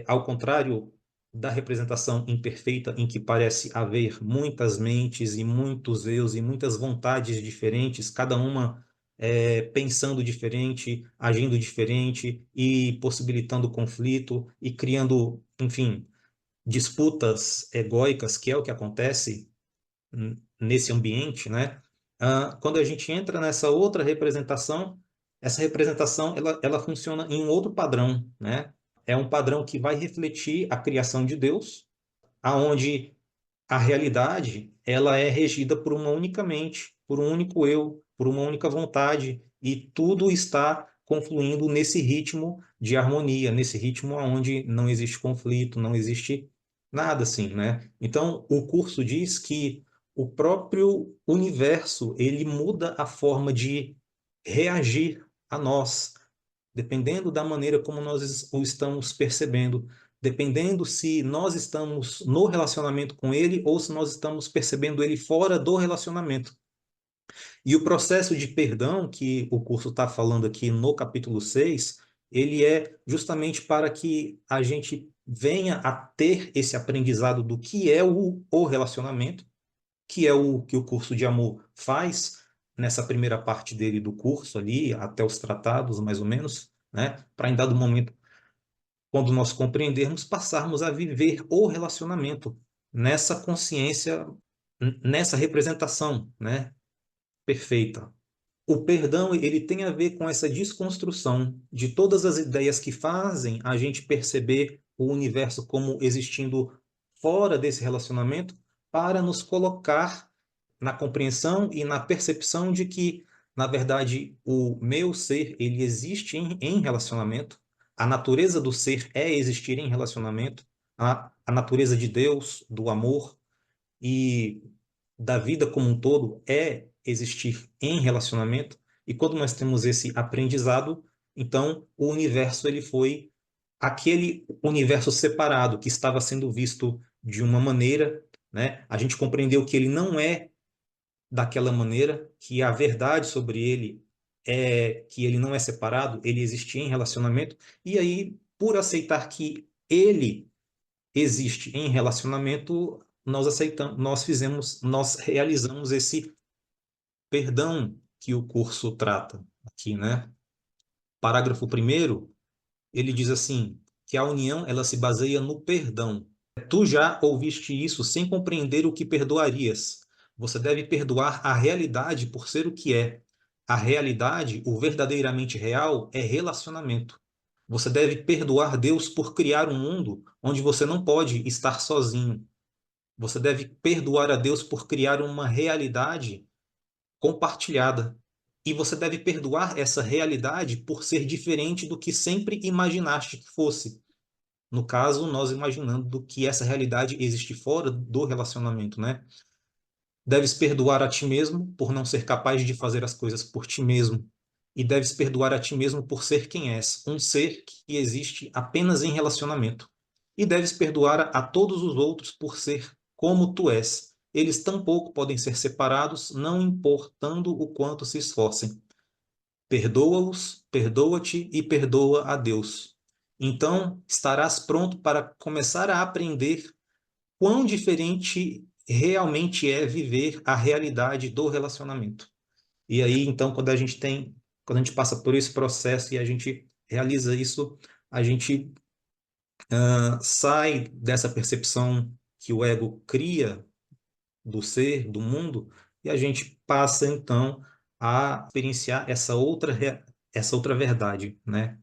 [SPEAKER 6] ao contrário da representação imperfeita, em que parece haver muitas mentes e muitos eus e muitas vontades diferentes, cada uma pensando diferente, agindo diferente e possibilitando conflito e criando, enfim, disputas egóicas, que é o que acontece nesse ambiente, né? Quando a gente entra nessa outra representação, essa representação ela funciona em um outro padrão, né? É um padrão que vai refletir a criação de Deus, aonde a realidade ela é regida por uma única mente, por um único eu, por uma única vontade, e tudo está confluindo nesse ritmo de harmonia, nesse ritmo onde não existe conflito, não existe nada assim, né? Então, o curso diz que o próprio universo, ele muda a forma de reagir a nós, dependendo da maneira como nós o estamos percebendo, dependendo se nós estamos no relacionamento com ele ou se nós estamos percebendo ele fora do relacionamento. E o processo de perdão que o curso está falando aqui no capítulo 6, ele é justamente para que a gente venha a ter esse aprendizado do que é o relacionamento, que é o que o curso de amor faz nessa primeira parte dele do curso ali, até os tratados, mais ou menos, né? Para em dado momento, quando nós compreendermos, passarmos a viver o relacionamento nessa consciência, nessa representação, né? Perfeita. O perdão, ele tem a ver com essa desconstrução de todas as ideias que fazem a gente perceber o universo como existindo fora desse relacionamento, para nos colocar na compreensão e na percepção de que, na verdade, o meu ser, ele existe em relacionamento, a natureza do ser é existir em relacionamento, a natureza de Deus, do amor e da vida como um todo é existir em relacionamento, e quando nós temos esse aprendizado, então o universo ele foi aquele universo separado que estava sendo visto de uma maneira, né? A gente compreendeu que ele não é daquela maneira, que a verdade sobre ele é que ele não é separado, ele existe em relacionamento, e aí, por aceitar que ele existe em relacionamento, nós aceitamos, nós realizamos esse perdão que o curso trata aqui, né? Parágrafo primeiro, ele diz assim, que a união ela se baseia no perdão. Tu já ouviste isso sem compreender o que perdoarias. Você deve perdoar a realidade por ser o que é. A realidade, o verdadeiramente real, é relacionamento. Você deve perdoar Deus por criar um mundo onde você não pode estar sozinho. Você deve perdoar a Deus por criar uma realidade compartilhada. E você deve perdoar essa realidade por ser diferente do que sempre imaginaste que fosse. No caso, nós imaginando que essa realidade existe fora do relacionamento, né? Deves perdoar a ti mesmo por não ser capaz de fazer as coisas por ti mesmo. E deves perdoar a ti mesmo por ser quem és, um ser que existe apenas em relacionamento. E deves perdoar a todos os outros por ser como tu és. Eles tampouco podem ser separados, não importando o quanto se esforcem. Perdoa-os, perdoa-te e perdoa a Deus. Então estarás pronto para começar a aprender quão diferente realmente é viver a realidade do relacionamento. E aí, então, quando a gente passa por esse processo e a gente realiza isso, a gente sai dessa percepção que o ego cria do ser, do mundo, e a gente passa, então, a experienciar essa outra verdade, né?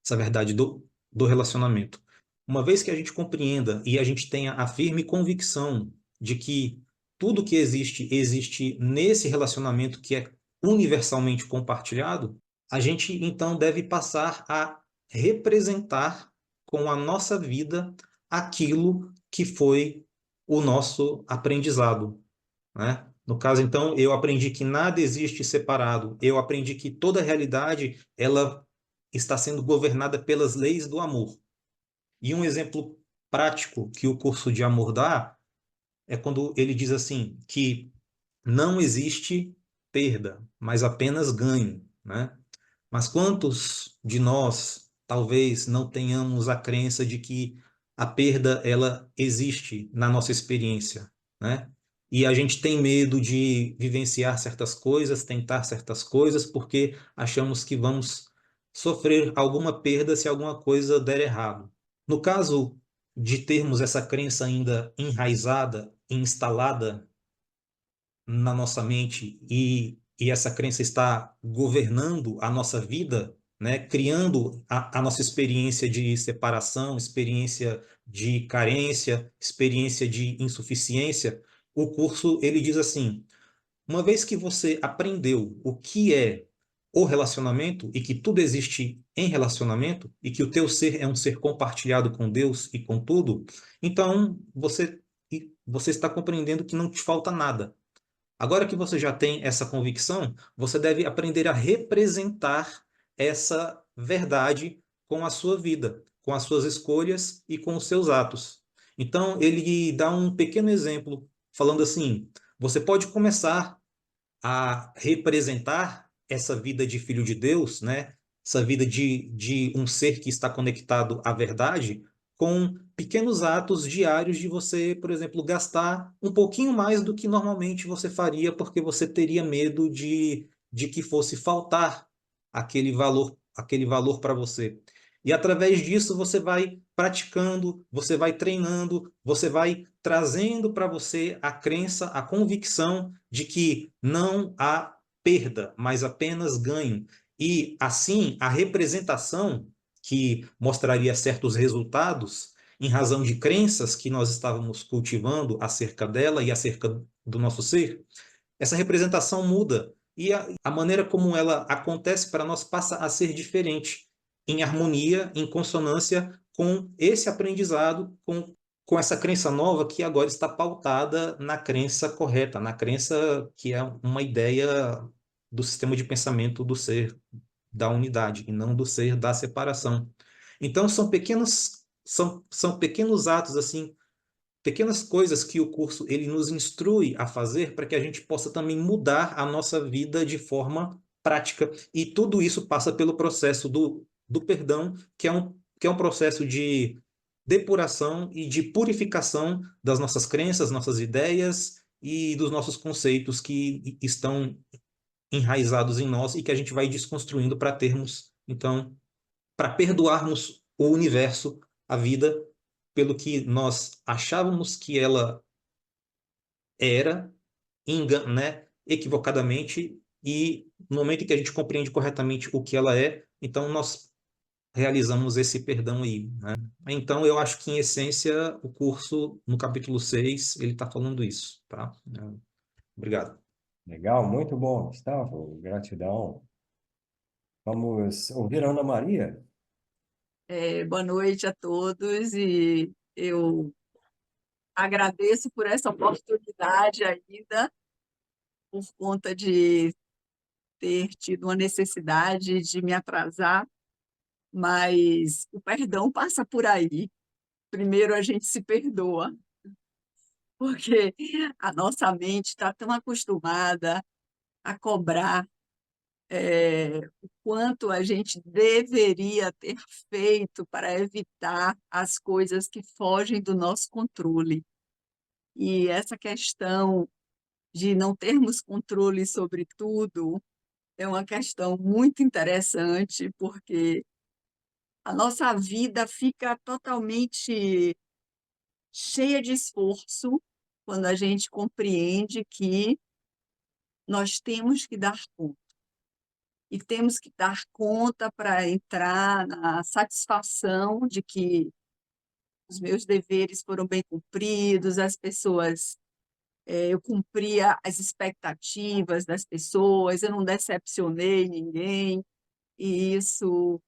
[SPEAKER 6] Essa verdade do relacionamento. Uma vez que a gente compreenda e a gente tenha a firme convicção de que tudo que existe nesse relacionamento que é universalmente compartilhado, a gente então deve passar a representar com a nossa vida aquilo que foi o nosso aprendizado, né? No caso, então, eu aprendi que nada existe separado. Eu aprendi que toda realidade ela está sendo governada pelas leis do amor. E um exemplo prático que o curso de amor dá é quando ele diz assim que não existe perda, mas apenas ganho, né? Mas quantos de nós talvez não tenhamos a crença de que a perda ela existe na nossa experiência, né? E a gente tem medo de vivenciar certas coisas, tentar certas coisas, porque achamos que vamos sofrer alguma perda se alguma coisa der errado. No caso de termos essa crença ainda enraizada, instalada na nossa mente e essa crença está governando a nossa vida, né, criando a nossa experiência de separação, experiência de carência, experiência de insuficiência, o curso ele diz assim: uma vez que você aprendeu o que é o relacionamento e que tudo existe em relacionamento e que o teu ser é um ser compartilhado com Deus e com tudo, então você está compreendendo que não te falta nada. Agora que você já tem essa convicção, você deve aprender a representar essa verdade com a sua vida, com as suas escolhas e com os seus atos. Então, ele dá um pequeno exemplo, falando assim: você pode começar a representar essa vida de filho de Deus, né? Essa vida de um ser que está conectado à verdade, com pequenos atos diários de você, por exemplo, gastar um pouquinho mais do que normalmente você faria, porque você teria medo de que fosse faltar aquele valor para você. E através disso você vai praticando, você vai treinando, você vai trazendo para você a crença, a convicção de que não há perda, mas apenas ganho. E assim, a representação que mostraria certos resultados em razão de crenças que nós estávamos cultivando acerca dela e acerca do nosso ser, essa representação muda e a maneira como ela acontece para nós passa a ser diferente, em harmonia, em consonância com esse aprendizado, com essa crença nova que agora está pautada na crença correta, na crença que é uma ideia do sistema de pensamento do ser da unidade e não do ser da separação. Então são pequenos atos assim, pequenas coisas que o curso ele nos instrui a fazer para que a gente possa também mudar a nossa vida de forma prática. E tudo isso passa pelo processo do perdão, que é um processo de depuração e de purificação das nossas crenças, nossas ideias e dos nossos conceitos que estão enraizados em nós e que a gente vai desconstruindo para termos, então, para perdoarmos o universo, a vida, pelo que nós achávamos que ela era, né, equivocadamente, e no momento em que a gente compreende corretamente o que ela é, então nós realizamos esse perdão aí, né? Então, eu acho que, em essência, o curso, no capítulo 6 ele está falando isso, tá? Obrigado.
[SPEAKER 1] Legal, muito bom, Gustavo. Gratidão. Vamos ouvir a Ana Maria.
[SPEAKER 7] Boa noite a todos e eu agradeço por essa oportunidade ainda, por conta de ter tido uma necessidade de me atrasar, mas o perdão passa por aí. Primeiro a gente se perdoa, porque a nossa mente está tão acostumada a cobrar o quanto a gente deveria ter feito para evitar as coisas que fogem do nosso controle. E essa questão de não termos controle sobre tudo é uma questão muito interessante, porque a nossa vida fica totalmente cheia de esforço quando a gente compreende que nós temos que dar conta. E temos que dar conta para entrar na satisfação de que os meus deveres foram bem cumpridos, as pessoas, eu cumpria as expectativas das pessoas, eu não decepcionei ninguém. E isso,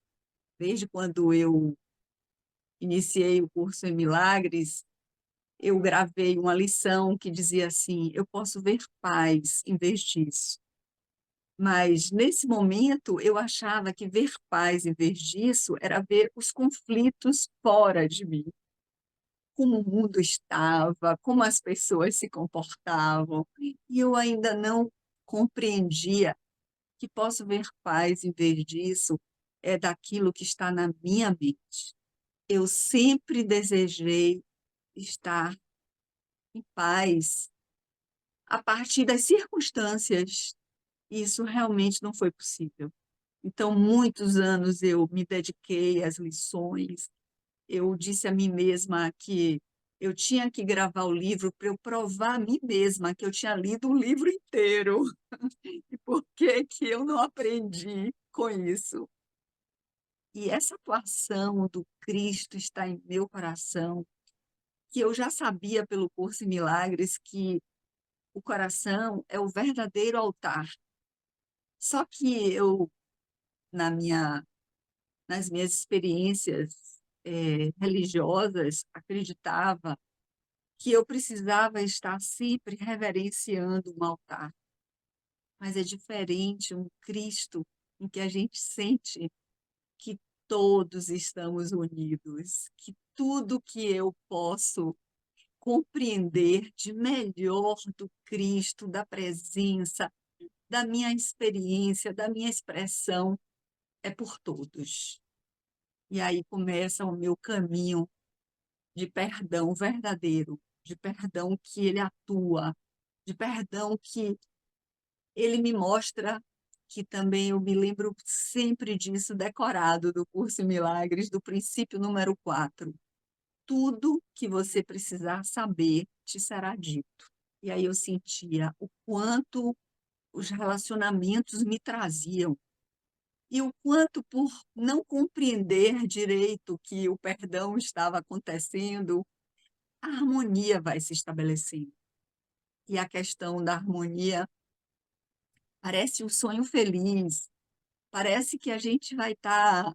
[SPEAKER 7] desde quando eu iniciei o curso em Milagres, eu gravei uma lição que dizia assim: eu posso ver paz em vez disso. Mas, nesse momento, eu achava que ver paz em vez disso era ver os conflitos fora de mim, como o mundo estava, como as pessoas se comportavam, e eu ainda não compreendia que posso ver paz em vez disso, é daquilo que está na minha mente. Eu sempre desejei estar em paz a partir das circunstâncias, e isso realmente não foi possível. Então, muitos anos eu me dediquei às lições, eu disse a mim mesma que eu tinha que gravar o livro para eu provar a mim mesma que eu tinha lido o livro inteiro. E por que que eu não aprendi com isso? E essa atuação do Cristo está em meu coração, que eu já sabia pelo curso em Milagres que o coração é o verdadeiro altar. Só que eu, nas minhas experiências religiosas, acreditava que eu precisava estar sempre reverenciando um altar. Mas é diferente um Cristo em que a gente sente que todos estamos unidos, que tudo que eu posso compreender de melhor do Cristo, da presença, da minha experiência, da minha expressão, é por todos. E aí começa o meu caminho de perdão verdadeiro, de perdão que ele atua, de perdão que ele me mostra, que também eu me lembro sempre disso, decorado do curso em Milagres, do princípio número 4. Tudo que você precisar saber te será dito. E aí eu sentia o quanto os relacionamentos me traziam e o quanto, por não compreender direito que o perdão estava acontecendo, a harmonia vai se estabelecendo. E a questão da harmonia parece um sonho feliz, parece que a gente vai estar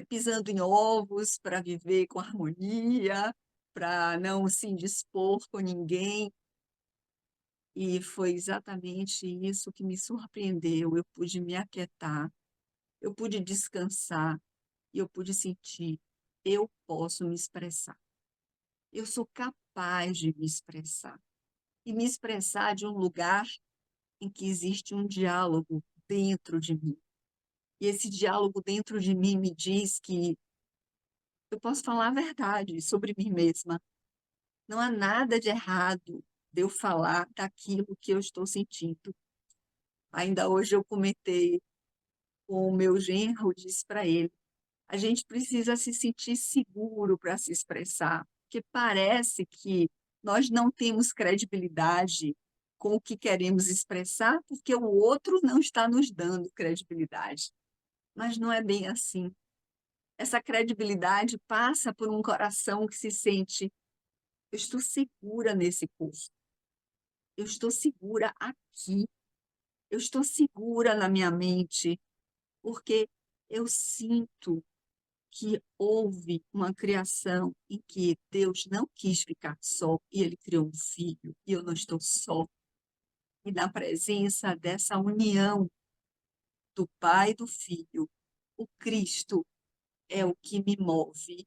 [SPEAKER 7] pisando em ovos para viver com harmonia, para não se indispor com ninguém. E foi exatamente isso que me surpreendeu. Eu pude me aquietar, eu pude descansar e eu pude sentir, eu posso me expressar. Eu sou capaz de me expressar. E me expressar de um lugar em que existe um diálogo dentro de mim. E esse diálogo dentro de mim me diz que eu posso falar a verdade sobre mim mesma. Não há nada de errado de eu falar daquilo que eu estou sentindo. Ainda hoje eu comentei com o meu genro, disse para ele, a gente precisa se sentir seguro para se expressar, porque parece que nós não temos credibilidade com o que queremos expressar, porque o outro não está nos dando credibilidade. Mas não é bem assim. Essa credibilidade passa por um coração que se sente, eu estou segura nesse curso, eu estou segura aqui, eu estou segura na minha mente, porque eu sinto que houve uma criação em que Deus não quis ficar só e ele criou um filho e eu não estou só. E na presença dessa união do Pai e do Filho, o Cristo é o que me move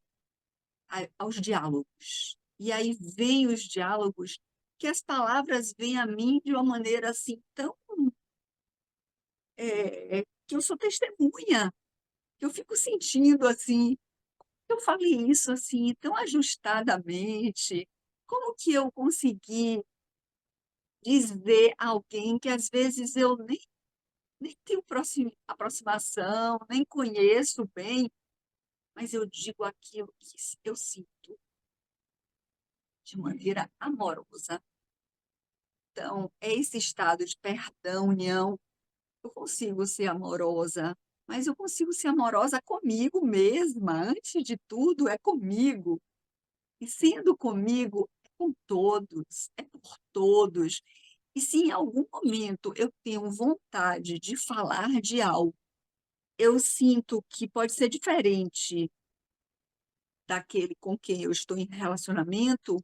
[SPEAKER 7] aos diálogos. E aí vem os diálogos que as palavras vêm a mim de uma maneira assim tão que eu sou testemunha, que eu fico sentindo assim, eu falei isso assim tão ajustadamente, como que eu consegui dizer a alguém que às vezes eu nem tenho aproximação, nem conheço bem, mas eu digo aquilo que eu sinto de maneira amorosa. Então, é esse estado de perdão, união. Eu consigo ser amorosa, mas eu consigo ser amorosa comigo mesma. Antes de tudo, é comigo. E sendo comigo, é com todos, é por todos. E se em algum momento eu tenho vontade de falar de algo, eu sinto que pode ser diferente daquele com quem eu estou em relacionamento,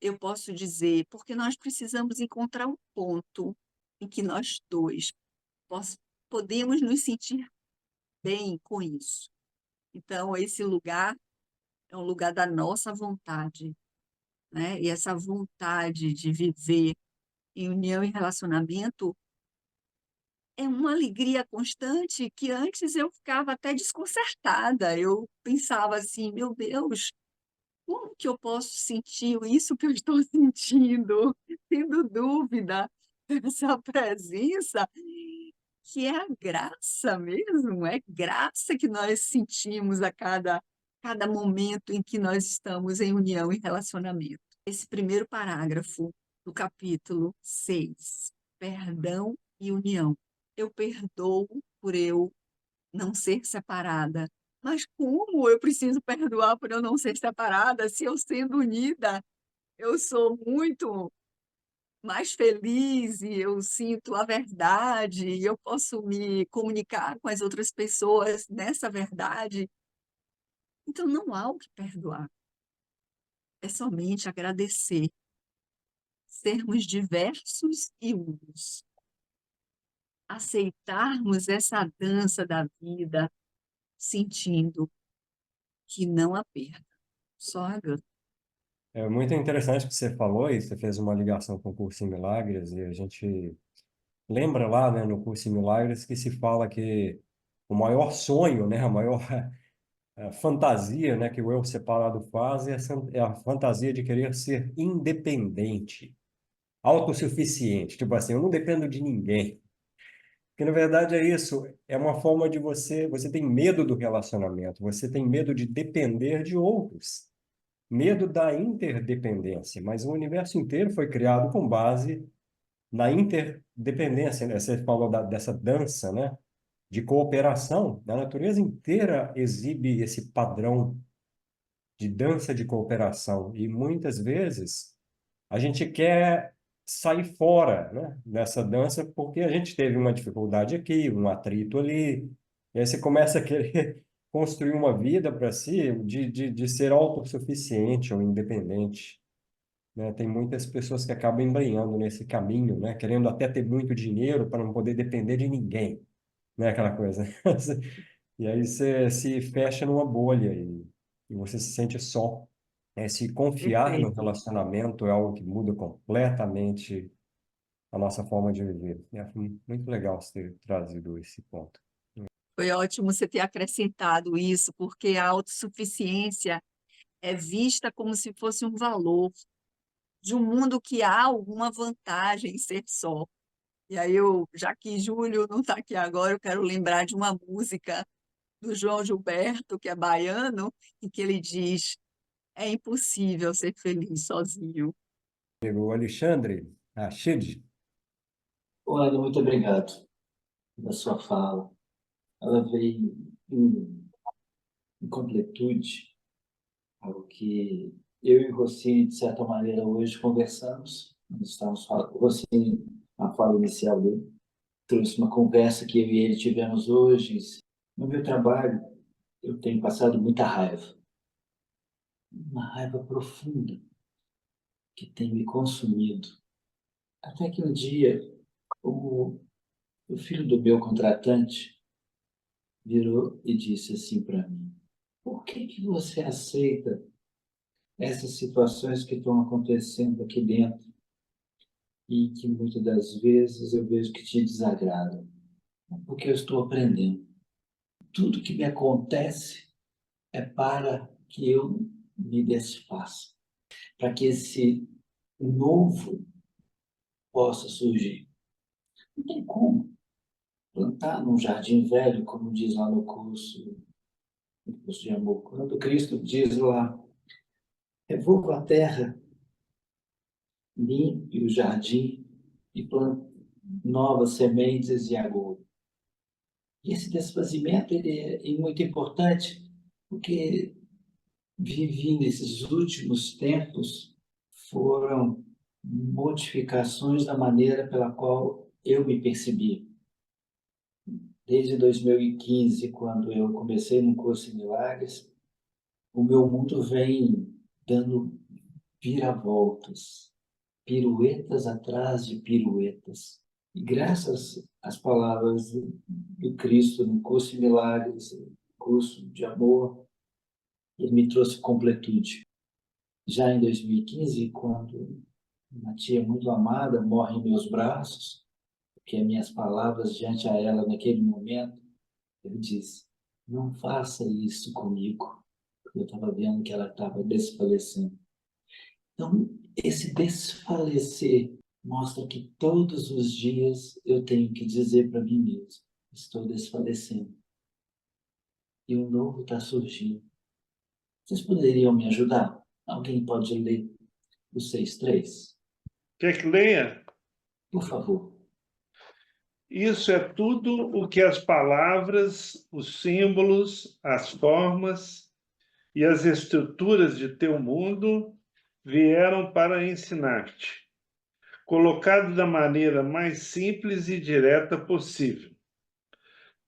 [SPEAKER 7] eu posso dizer, porque nós precisamos encontrar um ponto em que nós dois pos- podemos nos sentir bem com isso. Então, esse lugar é um lugar da nossa vontade, né? E essa vontade de viver em união e relacionamento é uma alegria constante que antes eu ficava até desconcertada. Eu pensava assim, meu Deus, como que eu posso sentir isso que eu estou sentindo? Tendo dúvida dessa presença, que é a graça mesmo, é graça que nós sentimos a cada momento em que nós estamos em união e relacionamento. Esse primeiro parágrafo do capítulo 6, perdão e união. Eu perdoo por eu não ser separada. Mas como eu preciso perdoar por eu não ser separada, se eu sendo unida, eu sou muito mais feliz e eu sinto a verdade, e eu posso me comunicar com as outras pessoas nessa verdade. Então não há o que perdoar, é somente agradecer, sermos diversos e unos, aceitarmos essa dança da vida, sentindo que não há perda, só a ganho.
[SPEAKER 1] É muito interessante o que você falou, e você fez uma ligação com o Curso em Milagres, e a gente lembra lá, né, no Curso em Milagres que se fala que o maior sonho, né, a maior fantasia, né, que o eu separado faz é a fantasia de querer ser independente, autossuficiente. Tipo assim, eu não dependo de ninguém. Porque, na verdade, é isso. É uma forma de você tem medo do relacionamento, você tem medo de depender de outros, medo da interdependência. Mas o universo inteiro foi criado com base na interdependência, né? Você falou dessa dança, né? De cooperação. A natureza inteira exibe esse padrão de dança de cooperação. E muitas vezes a gente quer sair fora, né, dessa dança porque a gente teve uma dificuldade aqui, um atrito ali. E aí você começa a querer construir uma vida para si de ser autossuficiente ou independente. Né? Tem muitas pessoas que acabam embrenhando nesse caminho, né? Querendo até ter muito dinheiro para não poder depender de ninguém, né? Aquela coisa. E aí você se fecha numa bolha e você se sente só. Se confiar no
[SPEAKER 7] Perfeito.
[SPEAKER 1] relacionamento é algo que muda completamente a nossa forma de viver. Muito legal você ter trazido esse ponto.
[SPEAKER 7] Foi ótimo você ter acrescentado isso, porque a autossuficiência é vista como se fosse um valor de um mundo que há alguma vantagem em ser só. E aí já que Júlio não está aqui agora, eu quero lembrar de uma música do João Gilberto, que é baiano, em que ele diz: é impossível ser feliz sozinho.
[SPEAKER 1] O Alexandre Rachid,
[SPEAKER 8] Olha, muito obrigado pela sua fala. Ela veio em completude ao que eu e o Rossini, de certa maneira, hoje conversamos. Nós estávamos falando, o Rossini, na fala inicial dele, trouxe uma conversa que eu e ele tivemos hoje. No meu trabalho, eu tenho passado muita raiva, uma raiva profunda que tem me consumido. Até que um dia, o filho do meu contratante virou e disse assim para mim: por que você aceita essas situações que estão acontecendo aqui dentro e que muitas das vezes eu vejo que te desagradam? Porque eu estou aprendendo. Tudo que me acontece é para que eu me desfaça, para que esse novo possa surgir. Não tem como plantar num jardim velho, como diz lá no curso de amor. Quando Cristo diz lá: revolva a terra limpe o jardim e plante novas sementes e agouro. E esse desfazimento ele é muito importante, porque vivi nesses últimos tempos, foram modificações da maneira pela qual eu me percebi. Desde 2015, quando eu comecei no curso em Milagres, o meu mundo vem dando viravoltas, piruetas atrás de piruetas. E graças às palavras do Cristo no curso de Milagres, curso de amor, ele me trouxe completude. Já em 2015, quando uma tia muito amada morre em meus braços, porque as minhas palavras diante a ela naquele momento, eu disse: não faça isso comigo, porque eu estava vendo que ela estava desfalecendo. Então, esse desfalecer mostra que todos os dias eu tenho que dizer para mim mesmo: estou desfalecendo. E o novo está surgindo. Vocês poderiam me ajudar? Alguém pode ler o 6:3?
[SPEAKER 4] Quer que leia?
[SPEAKER 8] Por favor.
[SPEAKER 4] Isso é tudo o que as palavras, os símbolos, as formas e as estruturas de teu mundo vieram para ensinar-te, colocado da maneira mais simples e direta possível.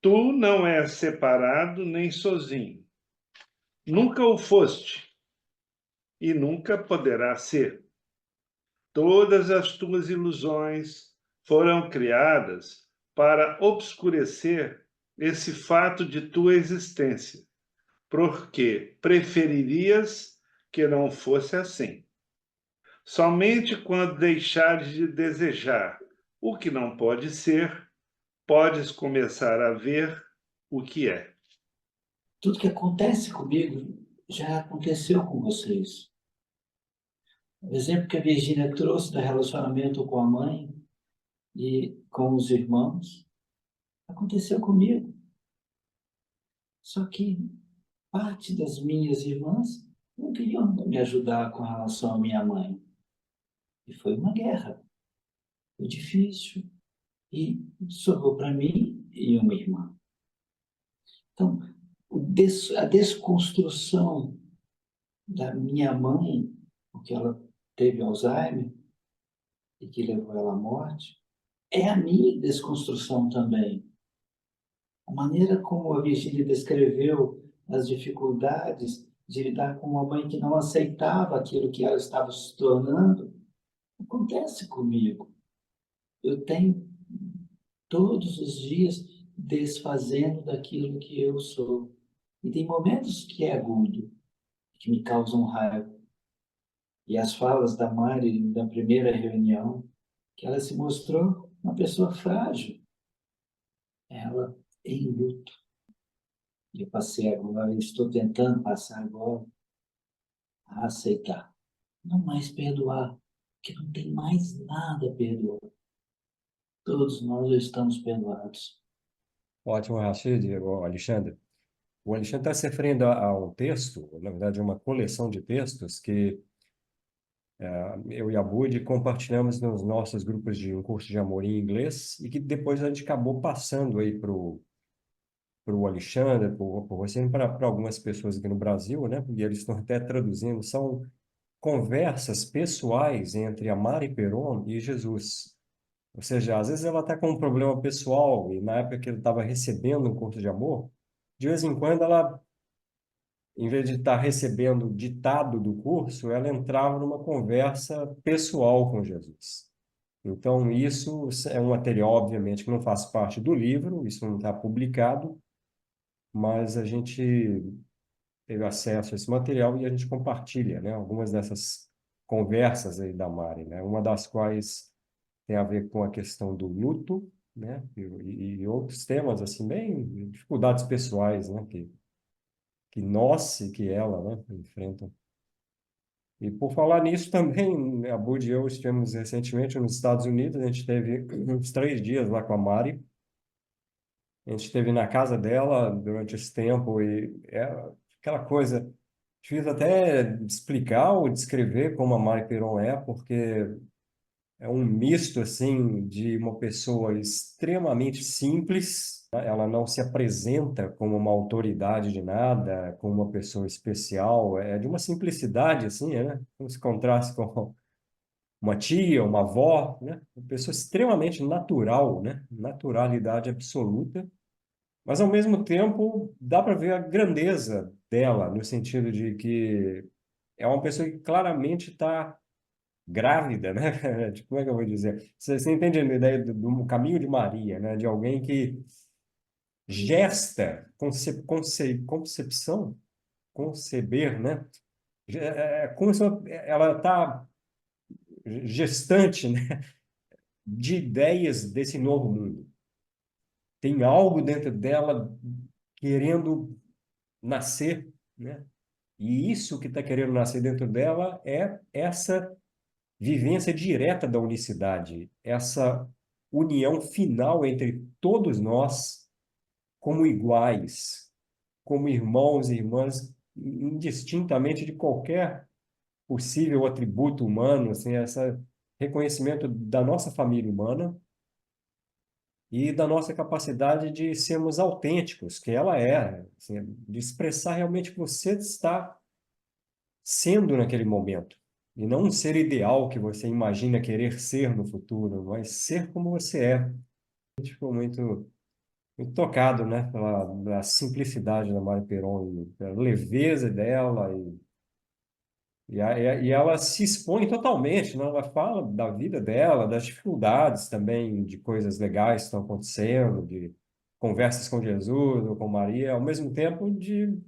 [SPEAKER 4] Tu não és separado nem sozinho. Nunca o foste e nunca poderá ser. Todas as tuas ilusões foram criadas para obscurecer esse fato de tua existência, porque preferirias que não fosse assim. Somente quando deixares de desejar o que não pode ser, podes começar a ver o que é.
[SPEAKER 8] Tudo que acontece comigo já aconteceu com vocês. O exemplo que a Virgínia trouxe do relacionamento com a mãe e com os irmãos aconteceu comigo. Só que parte das minhas irmãs não queriam me ajudar com relação à minha mãe. E foi uma guerra. Foi difícil. E sobrou para mim e uma irmã. Então, a desconstrução da minha mãe, porque ela teve Alzheimer e que levou ela à morte, é a minha desconstrução também. A maneira como a Virgínia descreveu as dificuldades de lidar com uma mãe que não aceitava aquilo que ela estava se tornando, acontece comigo. Eu tenho todos os dias desfazendo daquilo que eu sou. E tem momentos que é agudo, que me causam raiva. E as falas da Mari na primeira reunião, que ela se mostrou uma pessoa frágil. Ela em luto. E eu passei agora, eu estou tentando passar agora a aceitar. Não mais perdoar, porque não tem mais nada a perdoar. Todos nós já estamos perdoados.
[SPEAKER 1] Ótimo, Rachid, o Alexandre. O Alexandre está se referindo a um texto, na verdade, uma coleção de textos que eu e a Budi compartilhamos nos nossos grupos de um curso de amor em inglês e que depois a gente acabou passando aí para o Alexandre, por você, para algumas pessoas aqui no Brasil, né? E eles estão até traduzindo. São conversas pessoais entre a Mari Peron e Jesus. Ou seja, às vezes ela está com um problema pessoal e na época que ele estava recebendo um curso de amor, de vez em quando ela, em vez de estar recebendo o ditado do curso, ela entrava numa conversa pessoal com Jesus. Então, isso é um material, obviamente, que não faz parte do livro, isso não está publicado, mas a gente teve acesso a esse material e a gente compartilha, né, algumas dessas conversas aí da Mari, né, uma das quais tem a ver com a questão do luto, né, e outros temas, assim, bem, dificuldades pessoais, né, que nós e que ela, né, enfrentam. E por falar nisso também, a Bud e eu estivemos recentemente nos Estados Unidos, a gente teve uns 3 dias lá com a Mari, a gente esteve na casa dela durante esse tempo e é aquela coisa difícil até de explicar ou descrever como a Mari Peron é, porque é um misto assim de uma pessoa extremamente simples. Ela não se apresenta como uma autoridade de nada, como uma pessoa especial. É de uma simplicidade assim, né? Como se contraste com uma tia, uma avó, né? Uma pessoa extremamente natural, né? Naturalidade absoluta. Mas ao mesmo tempo dá para ver a grandeza dela no sentido de que é uma pessoa que claramente está grávida, né? Tipo, como é que eu vou dizer? Você entende a ideia do caminho de Maria, né? De alguém que gesta, concepção, conceber, né? É como se ela está gestante, né? De ideias desse novo mundo. Tem algo dentro dela querendo nascer, né? E isso que está querendo nascer dentro dela é essa vivência direta da unicidade, essa união final entre todos nós como iguais, como irmãos e irmãs, indistintamente de qualquer possível atributo humano, assim, esse reconhecimento da nossa família humana e da nossa capacidade de sermos autênticos, que ela é, assim, de expressar realmente o que você está sendo naquele momento. E não um ser ideal que você imagina querer ser no futuro, mas ser como você é. A gente ficou muito tocado, né, pela simplicidade da Mari Peron, e pela leveza dela, e ela se expõe totalmente, né? Ela fala da vida dela, das dificuldades também, de coisas legais que estão acontecendo, de conversas com Jesus ou com Maria, ao mesmo tempo de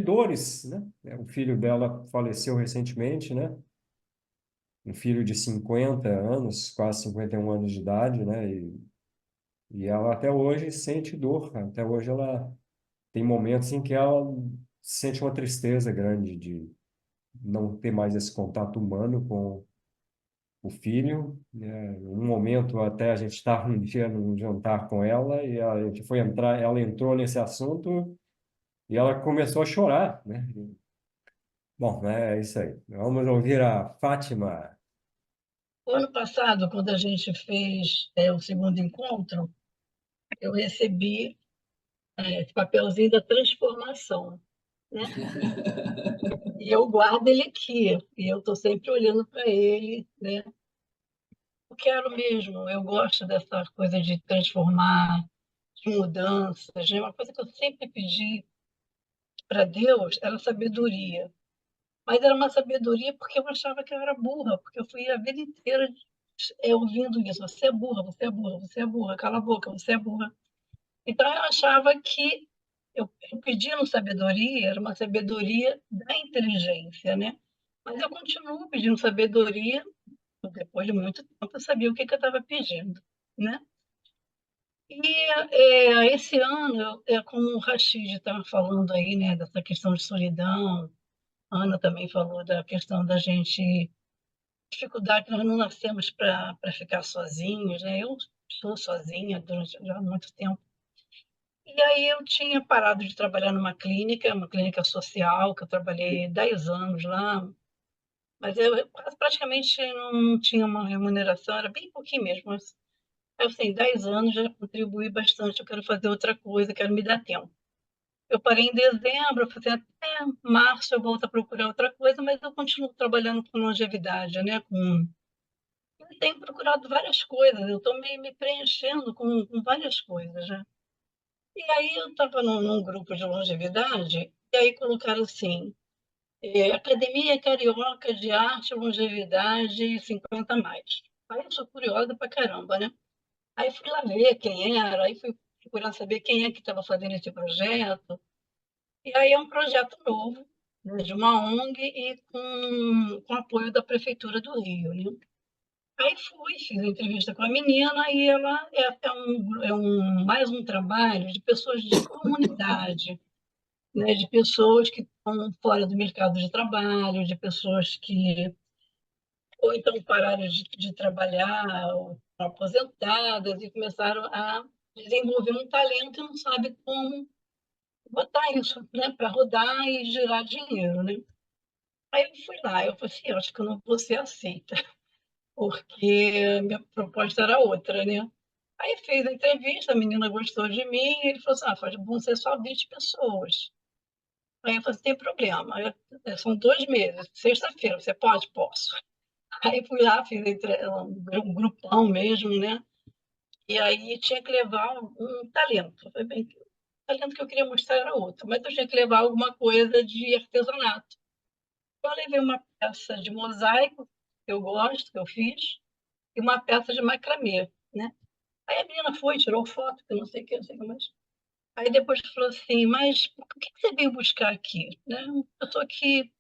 [SPEAKER 1] dores, né? O filho dela faleceu recentemente, né? Um filho de 50 anos, quase 51 anos de idade, né? E ela até hoje sente dor, até hoje ela tem momentos em que ela sente uma tristeza grande de não ter mais esse contato humano com o filho, né? Um momento até a gente estava um dia num jantar com ela e a gente foi entrar, ela entrou nesse assunto e ela começou a chorar, né? Bom, né, é isso aí. Vamos ouvir a Fátima.
[SPEAKER 9] O ano passado, quando a gente fez o segundo encontro, eu recebi esse papelzinho da transformação, né? E eu guardo ele aqui, e eu estou sempre olhando para ele, né? Eu quero mesmo, eu gosto dessa coisa de transformar, de mudanças, né? Uma coisa que eu sempre pedi para Deus era sabedoria. Mas era uma sabedoria porque eu achava que eu era burra, porque eu fui a vida inteira ouvindo isso. Você é burra, você é burra, você é burra, cala a boca, você é burra. Então eu achava que eu pedindo sabedoria, era uma sabedoria da inteligência, né? Mas eu continuo pedindo sabedoria, depois de muito tempo eu sabia o que eu estava pedindo, né? E esse ano, como o Rashid estava falando aí, né, dessa questão de solidão, a Ana também falou da questão da gente, dificuldade que nós não nascemos para ficar sozinhos, né? Eu sou sozinha durante já muito tempo. E aí eu tinha parado de trabalhar numa clínica, uma clínica social, que eu trabalhei 10 anos lá, mas eu praticamente não tinha uma remuneração, era bem pouquinho mesmo. Mas, assim, 10 anos já contribuí bastante, eu quero fazer outra coisa, quero me dar tempo. Eu parei em dezembro, eu falei, até março eu volto a procurar outra coisa, mas eu continuo trabalhando com longevidade, né? Eu tenho procurado várias coisas, eu estou me preenchendo com várias coisas, né? E aí eu estava num grupo de longevidade, e aí colocaram assim, Academia Carioca de Arte e Longevidade 50 mais. Aí eu sou curiosa pra caramba, né? Aí fui lá ver quem era, aí fui procurar saber quem é que estava fazendo esse projeto. E aí é um projeto novo, né, de uma ONG e com apoio da Prefeitura do Rio, né? Aí fui, fiz a entrevista com a menina e ela mais um trabalho de pessoas de comunidade, né, de pessoas que estão fora do mercado de trabalho, de pessoas que ou então pararam de trabalhar, ou estão aposentadas e começaram a desenvolver um talento e não sabe como botar isso, né, para rodar e gerar dinheiro, né? Aí eu fui lá, eu falei assim, eu acho que eu não vou ser aceita, porque minha proposta era outra, né? Aí fez a entrevista, a menina gostou de mim, e ele falou assim, vão ser só 20 pessoas. Aí eu falei assim, tem problema, são 2 meses, sexta-feira, você pode? Posso. Aí fui lá, fiz um grupão mesmo, né? E aí tinha que levar um talento. Foi bem, o talento que eu queria mostrar era outro, mas eu tinha que levar alguma coisa de artesanato. Eu levei uma peça de mosaico, que eu gosto, que eu fiz, e uma peça de macramê, né? Aí a menina foi, tirou foto, que eu não sei o que, não sei o que mais. Aí depois falou assim, mas o que você veio buscar aqui? Né? Eu sou aqui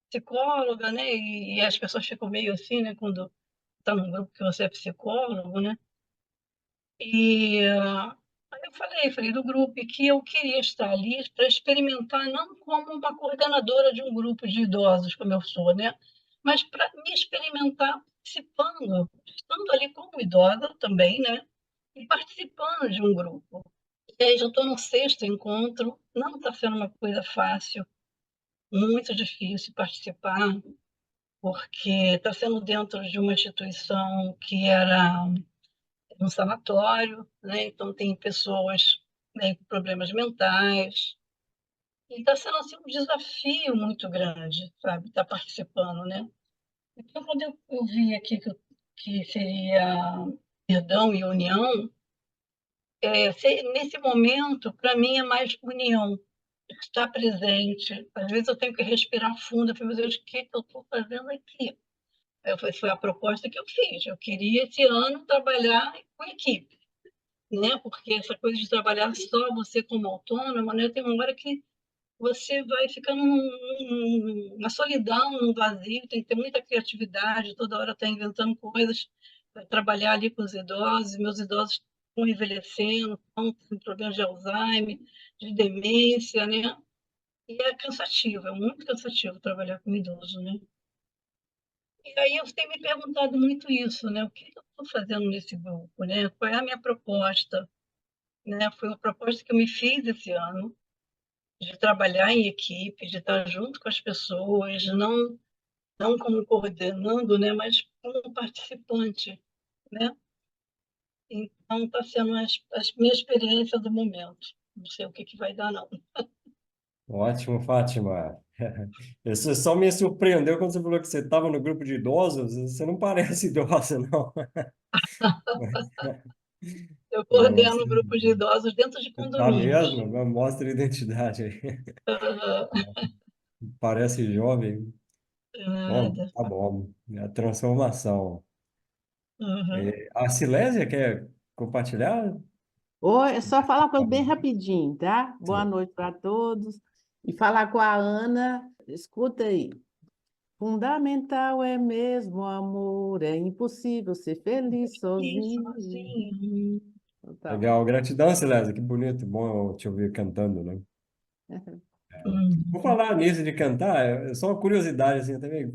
[SPEAKER 9] psicóloga, né? E as pessoas ficam meio assim, né? Quando está num grupo que você é psicólogo, né? E aí eu falei do grupo e que eu queria estar ali para experimentar, não como uma coordenadora de um grupo de idosos, como eu sou, né? Mas para me experimentar participando, estando ali como idosa também, né? E participando de um grupo. E aí já estou no 6º encontro, não está sendo uma coisa fácil, muito difícil participar, porque está sendo dentro de uma instituição que era um sanatório, né? Então tem pessoas, né, com problemas mentais, e está sendo assim, um desafio muito grande, sabe, estar participando, né? Então, quando eu vi aqui que seria perdão e união, nesse momento, para mim, é mais união, estar presente. Às vezes eu tenho que respirar fundo, eu falei, meu Deus, o que eu estou fazendo aqui? Foi a proposta que eu fiz. Eu queria, esse ano, trabalhar com equipe, né? Porque essa coisa de trabalhar só você como autônoma, né? Tem uma hora que você vai ficando numa solidão, num vazio, tem que ter muita criatividade, toda hora está inventando coisas para trabalhar ali com os idosos. Meus idosos estão envelhecendo, estão com problemas de Alzheimer, de demência, né? E é cansativo, é muito cansativo trabalhar com idoso, né? E aí eu tenho me perguntado muito isso, né? O que eu estou fazendo nesse grupo, né? Qual é a minha proposta? Né? Foi uma proposta que eu me fiz esse ano, de trabalhar em equipe, de estar junto com as pessoas, não como coordenando, né? Mas como participante, né? Então, está sendo a minha experiência do momento. Não sei o que vai dar, não.
[SPEAKER 1] Ótimo, Fátima. Você só me surpreendeu quando você falou que você estava no grupo de idosos. Você não parece idosa, não.
[SPEAKER 9] Eu
[SPEAKER 1] Mas
[SPEAKER 9] coordeno um grupo de idosos dentro de
[SPEAKER 1] você tá
[SPEAKER 9] condomínios.
[SPEAKER 1] mesmo? Mostra a identidade aí.
[SPEAKER 9] Aham,
[SPEAKER 1] Parece jovem. Bom,
[SPEAKER 9] nada.
[SPEAKER 1] tá bom. É a transformação.
[SPEAKER 9] Uhum.
[SPEAKER 1] A Silésia quer compartilhar?
[SPEAKER 10] Oi, é só falar uma coisa bem rapidinho, tá? Boa noite para todos. E falar com a Ana, escuta aí. Fundamental é mesmo o amor, é impossível ser feliz sozinho.
[SPEAKER 9] Sozinho.
[SPEAKER 10] Então, tá bom.
[SPEAKER 1] Legal. Gratidão, Silésia. Que bonito. Bom te ouvir cantando, né? Vou
[SPEAKER 9] Uhum.
[SPEAKER 1] falar nisso de cantar, é só uma curiosidade assim também.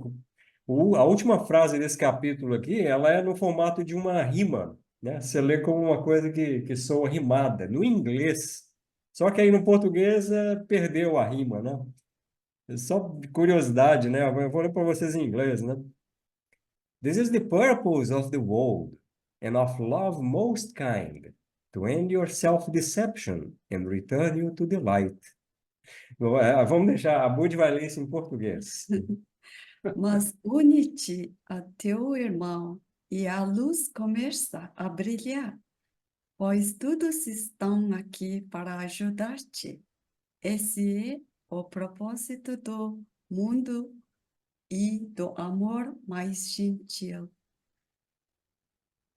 [SPEAKER 1] A última frase desse capítulo aqui, ela é no formato de uma rima, né? Você lê como uma coisa que soa rimada, no inglês. Só que aí no português perdeu a rima, né? É só de curiosidade, né? Eu vou ler para vocês em inglês, né? This is the purpose of the world and of love most kind, to end your self-deception and return you to the light. Vamos deixar, a Bud vai ler isso em português.
[SPEAKER 2] Mas une-te a teu irmão e a luz começa a brilhar, pois todos estão aqui para ajudar-te. Esse é o propósito do mundo e do amor mais gentil.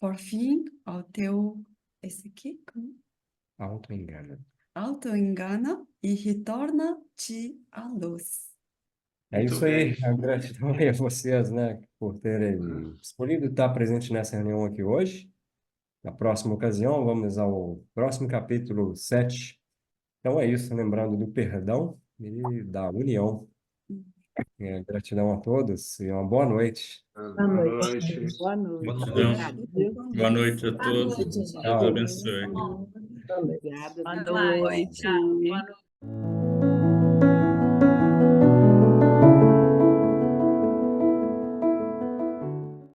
[SPEAKER 2] Por fim, ao teu esse aqui,
[SPEAKER 1] Auto-engano.
[SPEAKER 2] auto-engana e retorna-te à luz.
[SPEAKER 1] É
[SPEAKER 4] Muito
[SPEAKER 1] isso aí,
[SPEAKER 4] bem.
[SPEAKER 1] a gratidão aí a vocês, né, por terem escolhido estar presente nessa reunião aqui hoje. Na próxima ocasião, vamos ao próximo capítulo 7. Então é isso, lembrando do perdão e da união. Gratidão a todos e uma boa noite.
[SPEAKER 10] Boa
[SPEAKER 4] Boa
[SPEAKER 10] noite.
[SPEAKER 4] noite.
[SPEAKER 10] Boa noite.
[SPEAKER 6] Boa noite.
[SPEAKER 10] Obrigada, viu?
[SPEAKER 11] Boa noite a todos. Deus
[SPEAKER 1] Tchau.
[SPEAKER 11] abençoe.
[SPEAKER 10] Obrigada.
[SPEAKER 7] Boa
[SPEAKER 10] Viu?
[SPEAKER 7] noite.
[SPEAKER 9] Boa noite.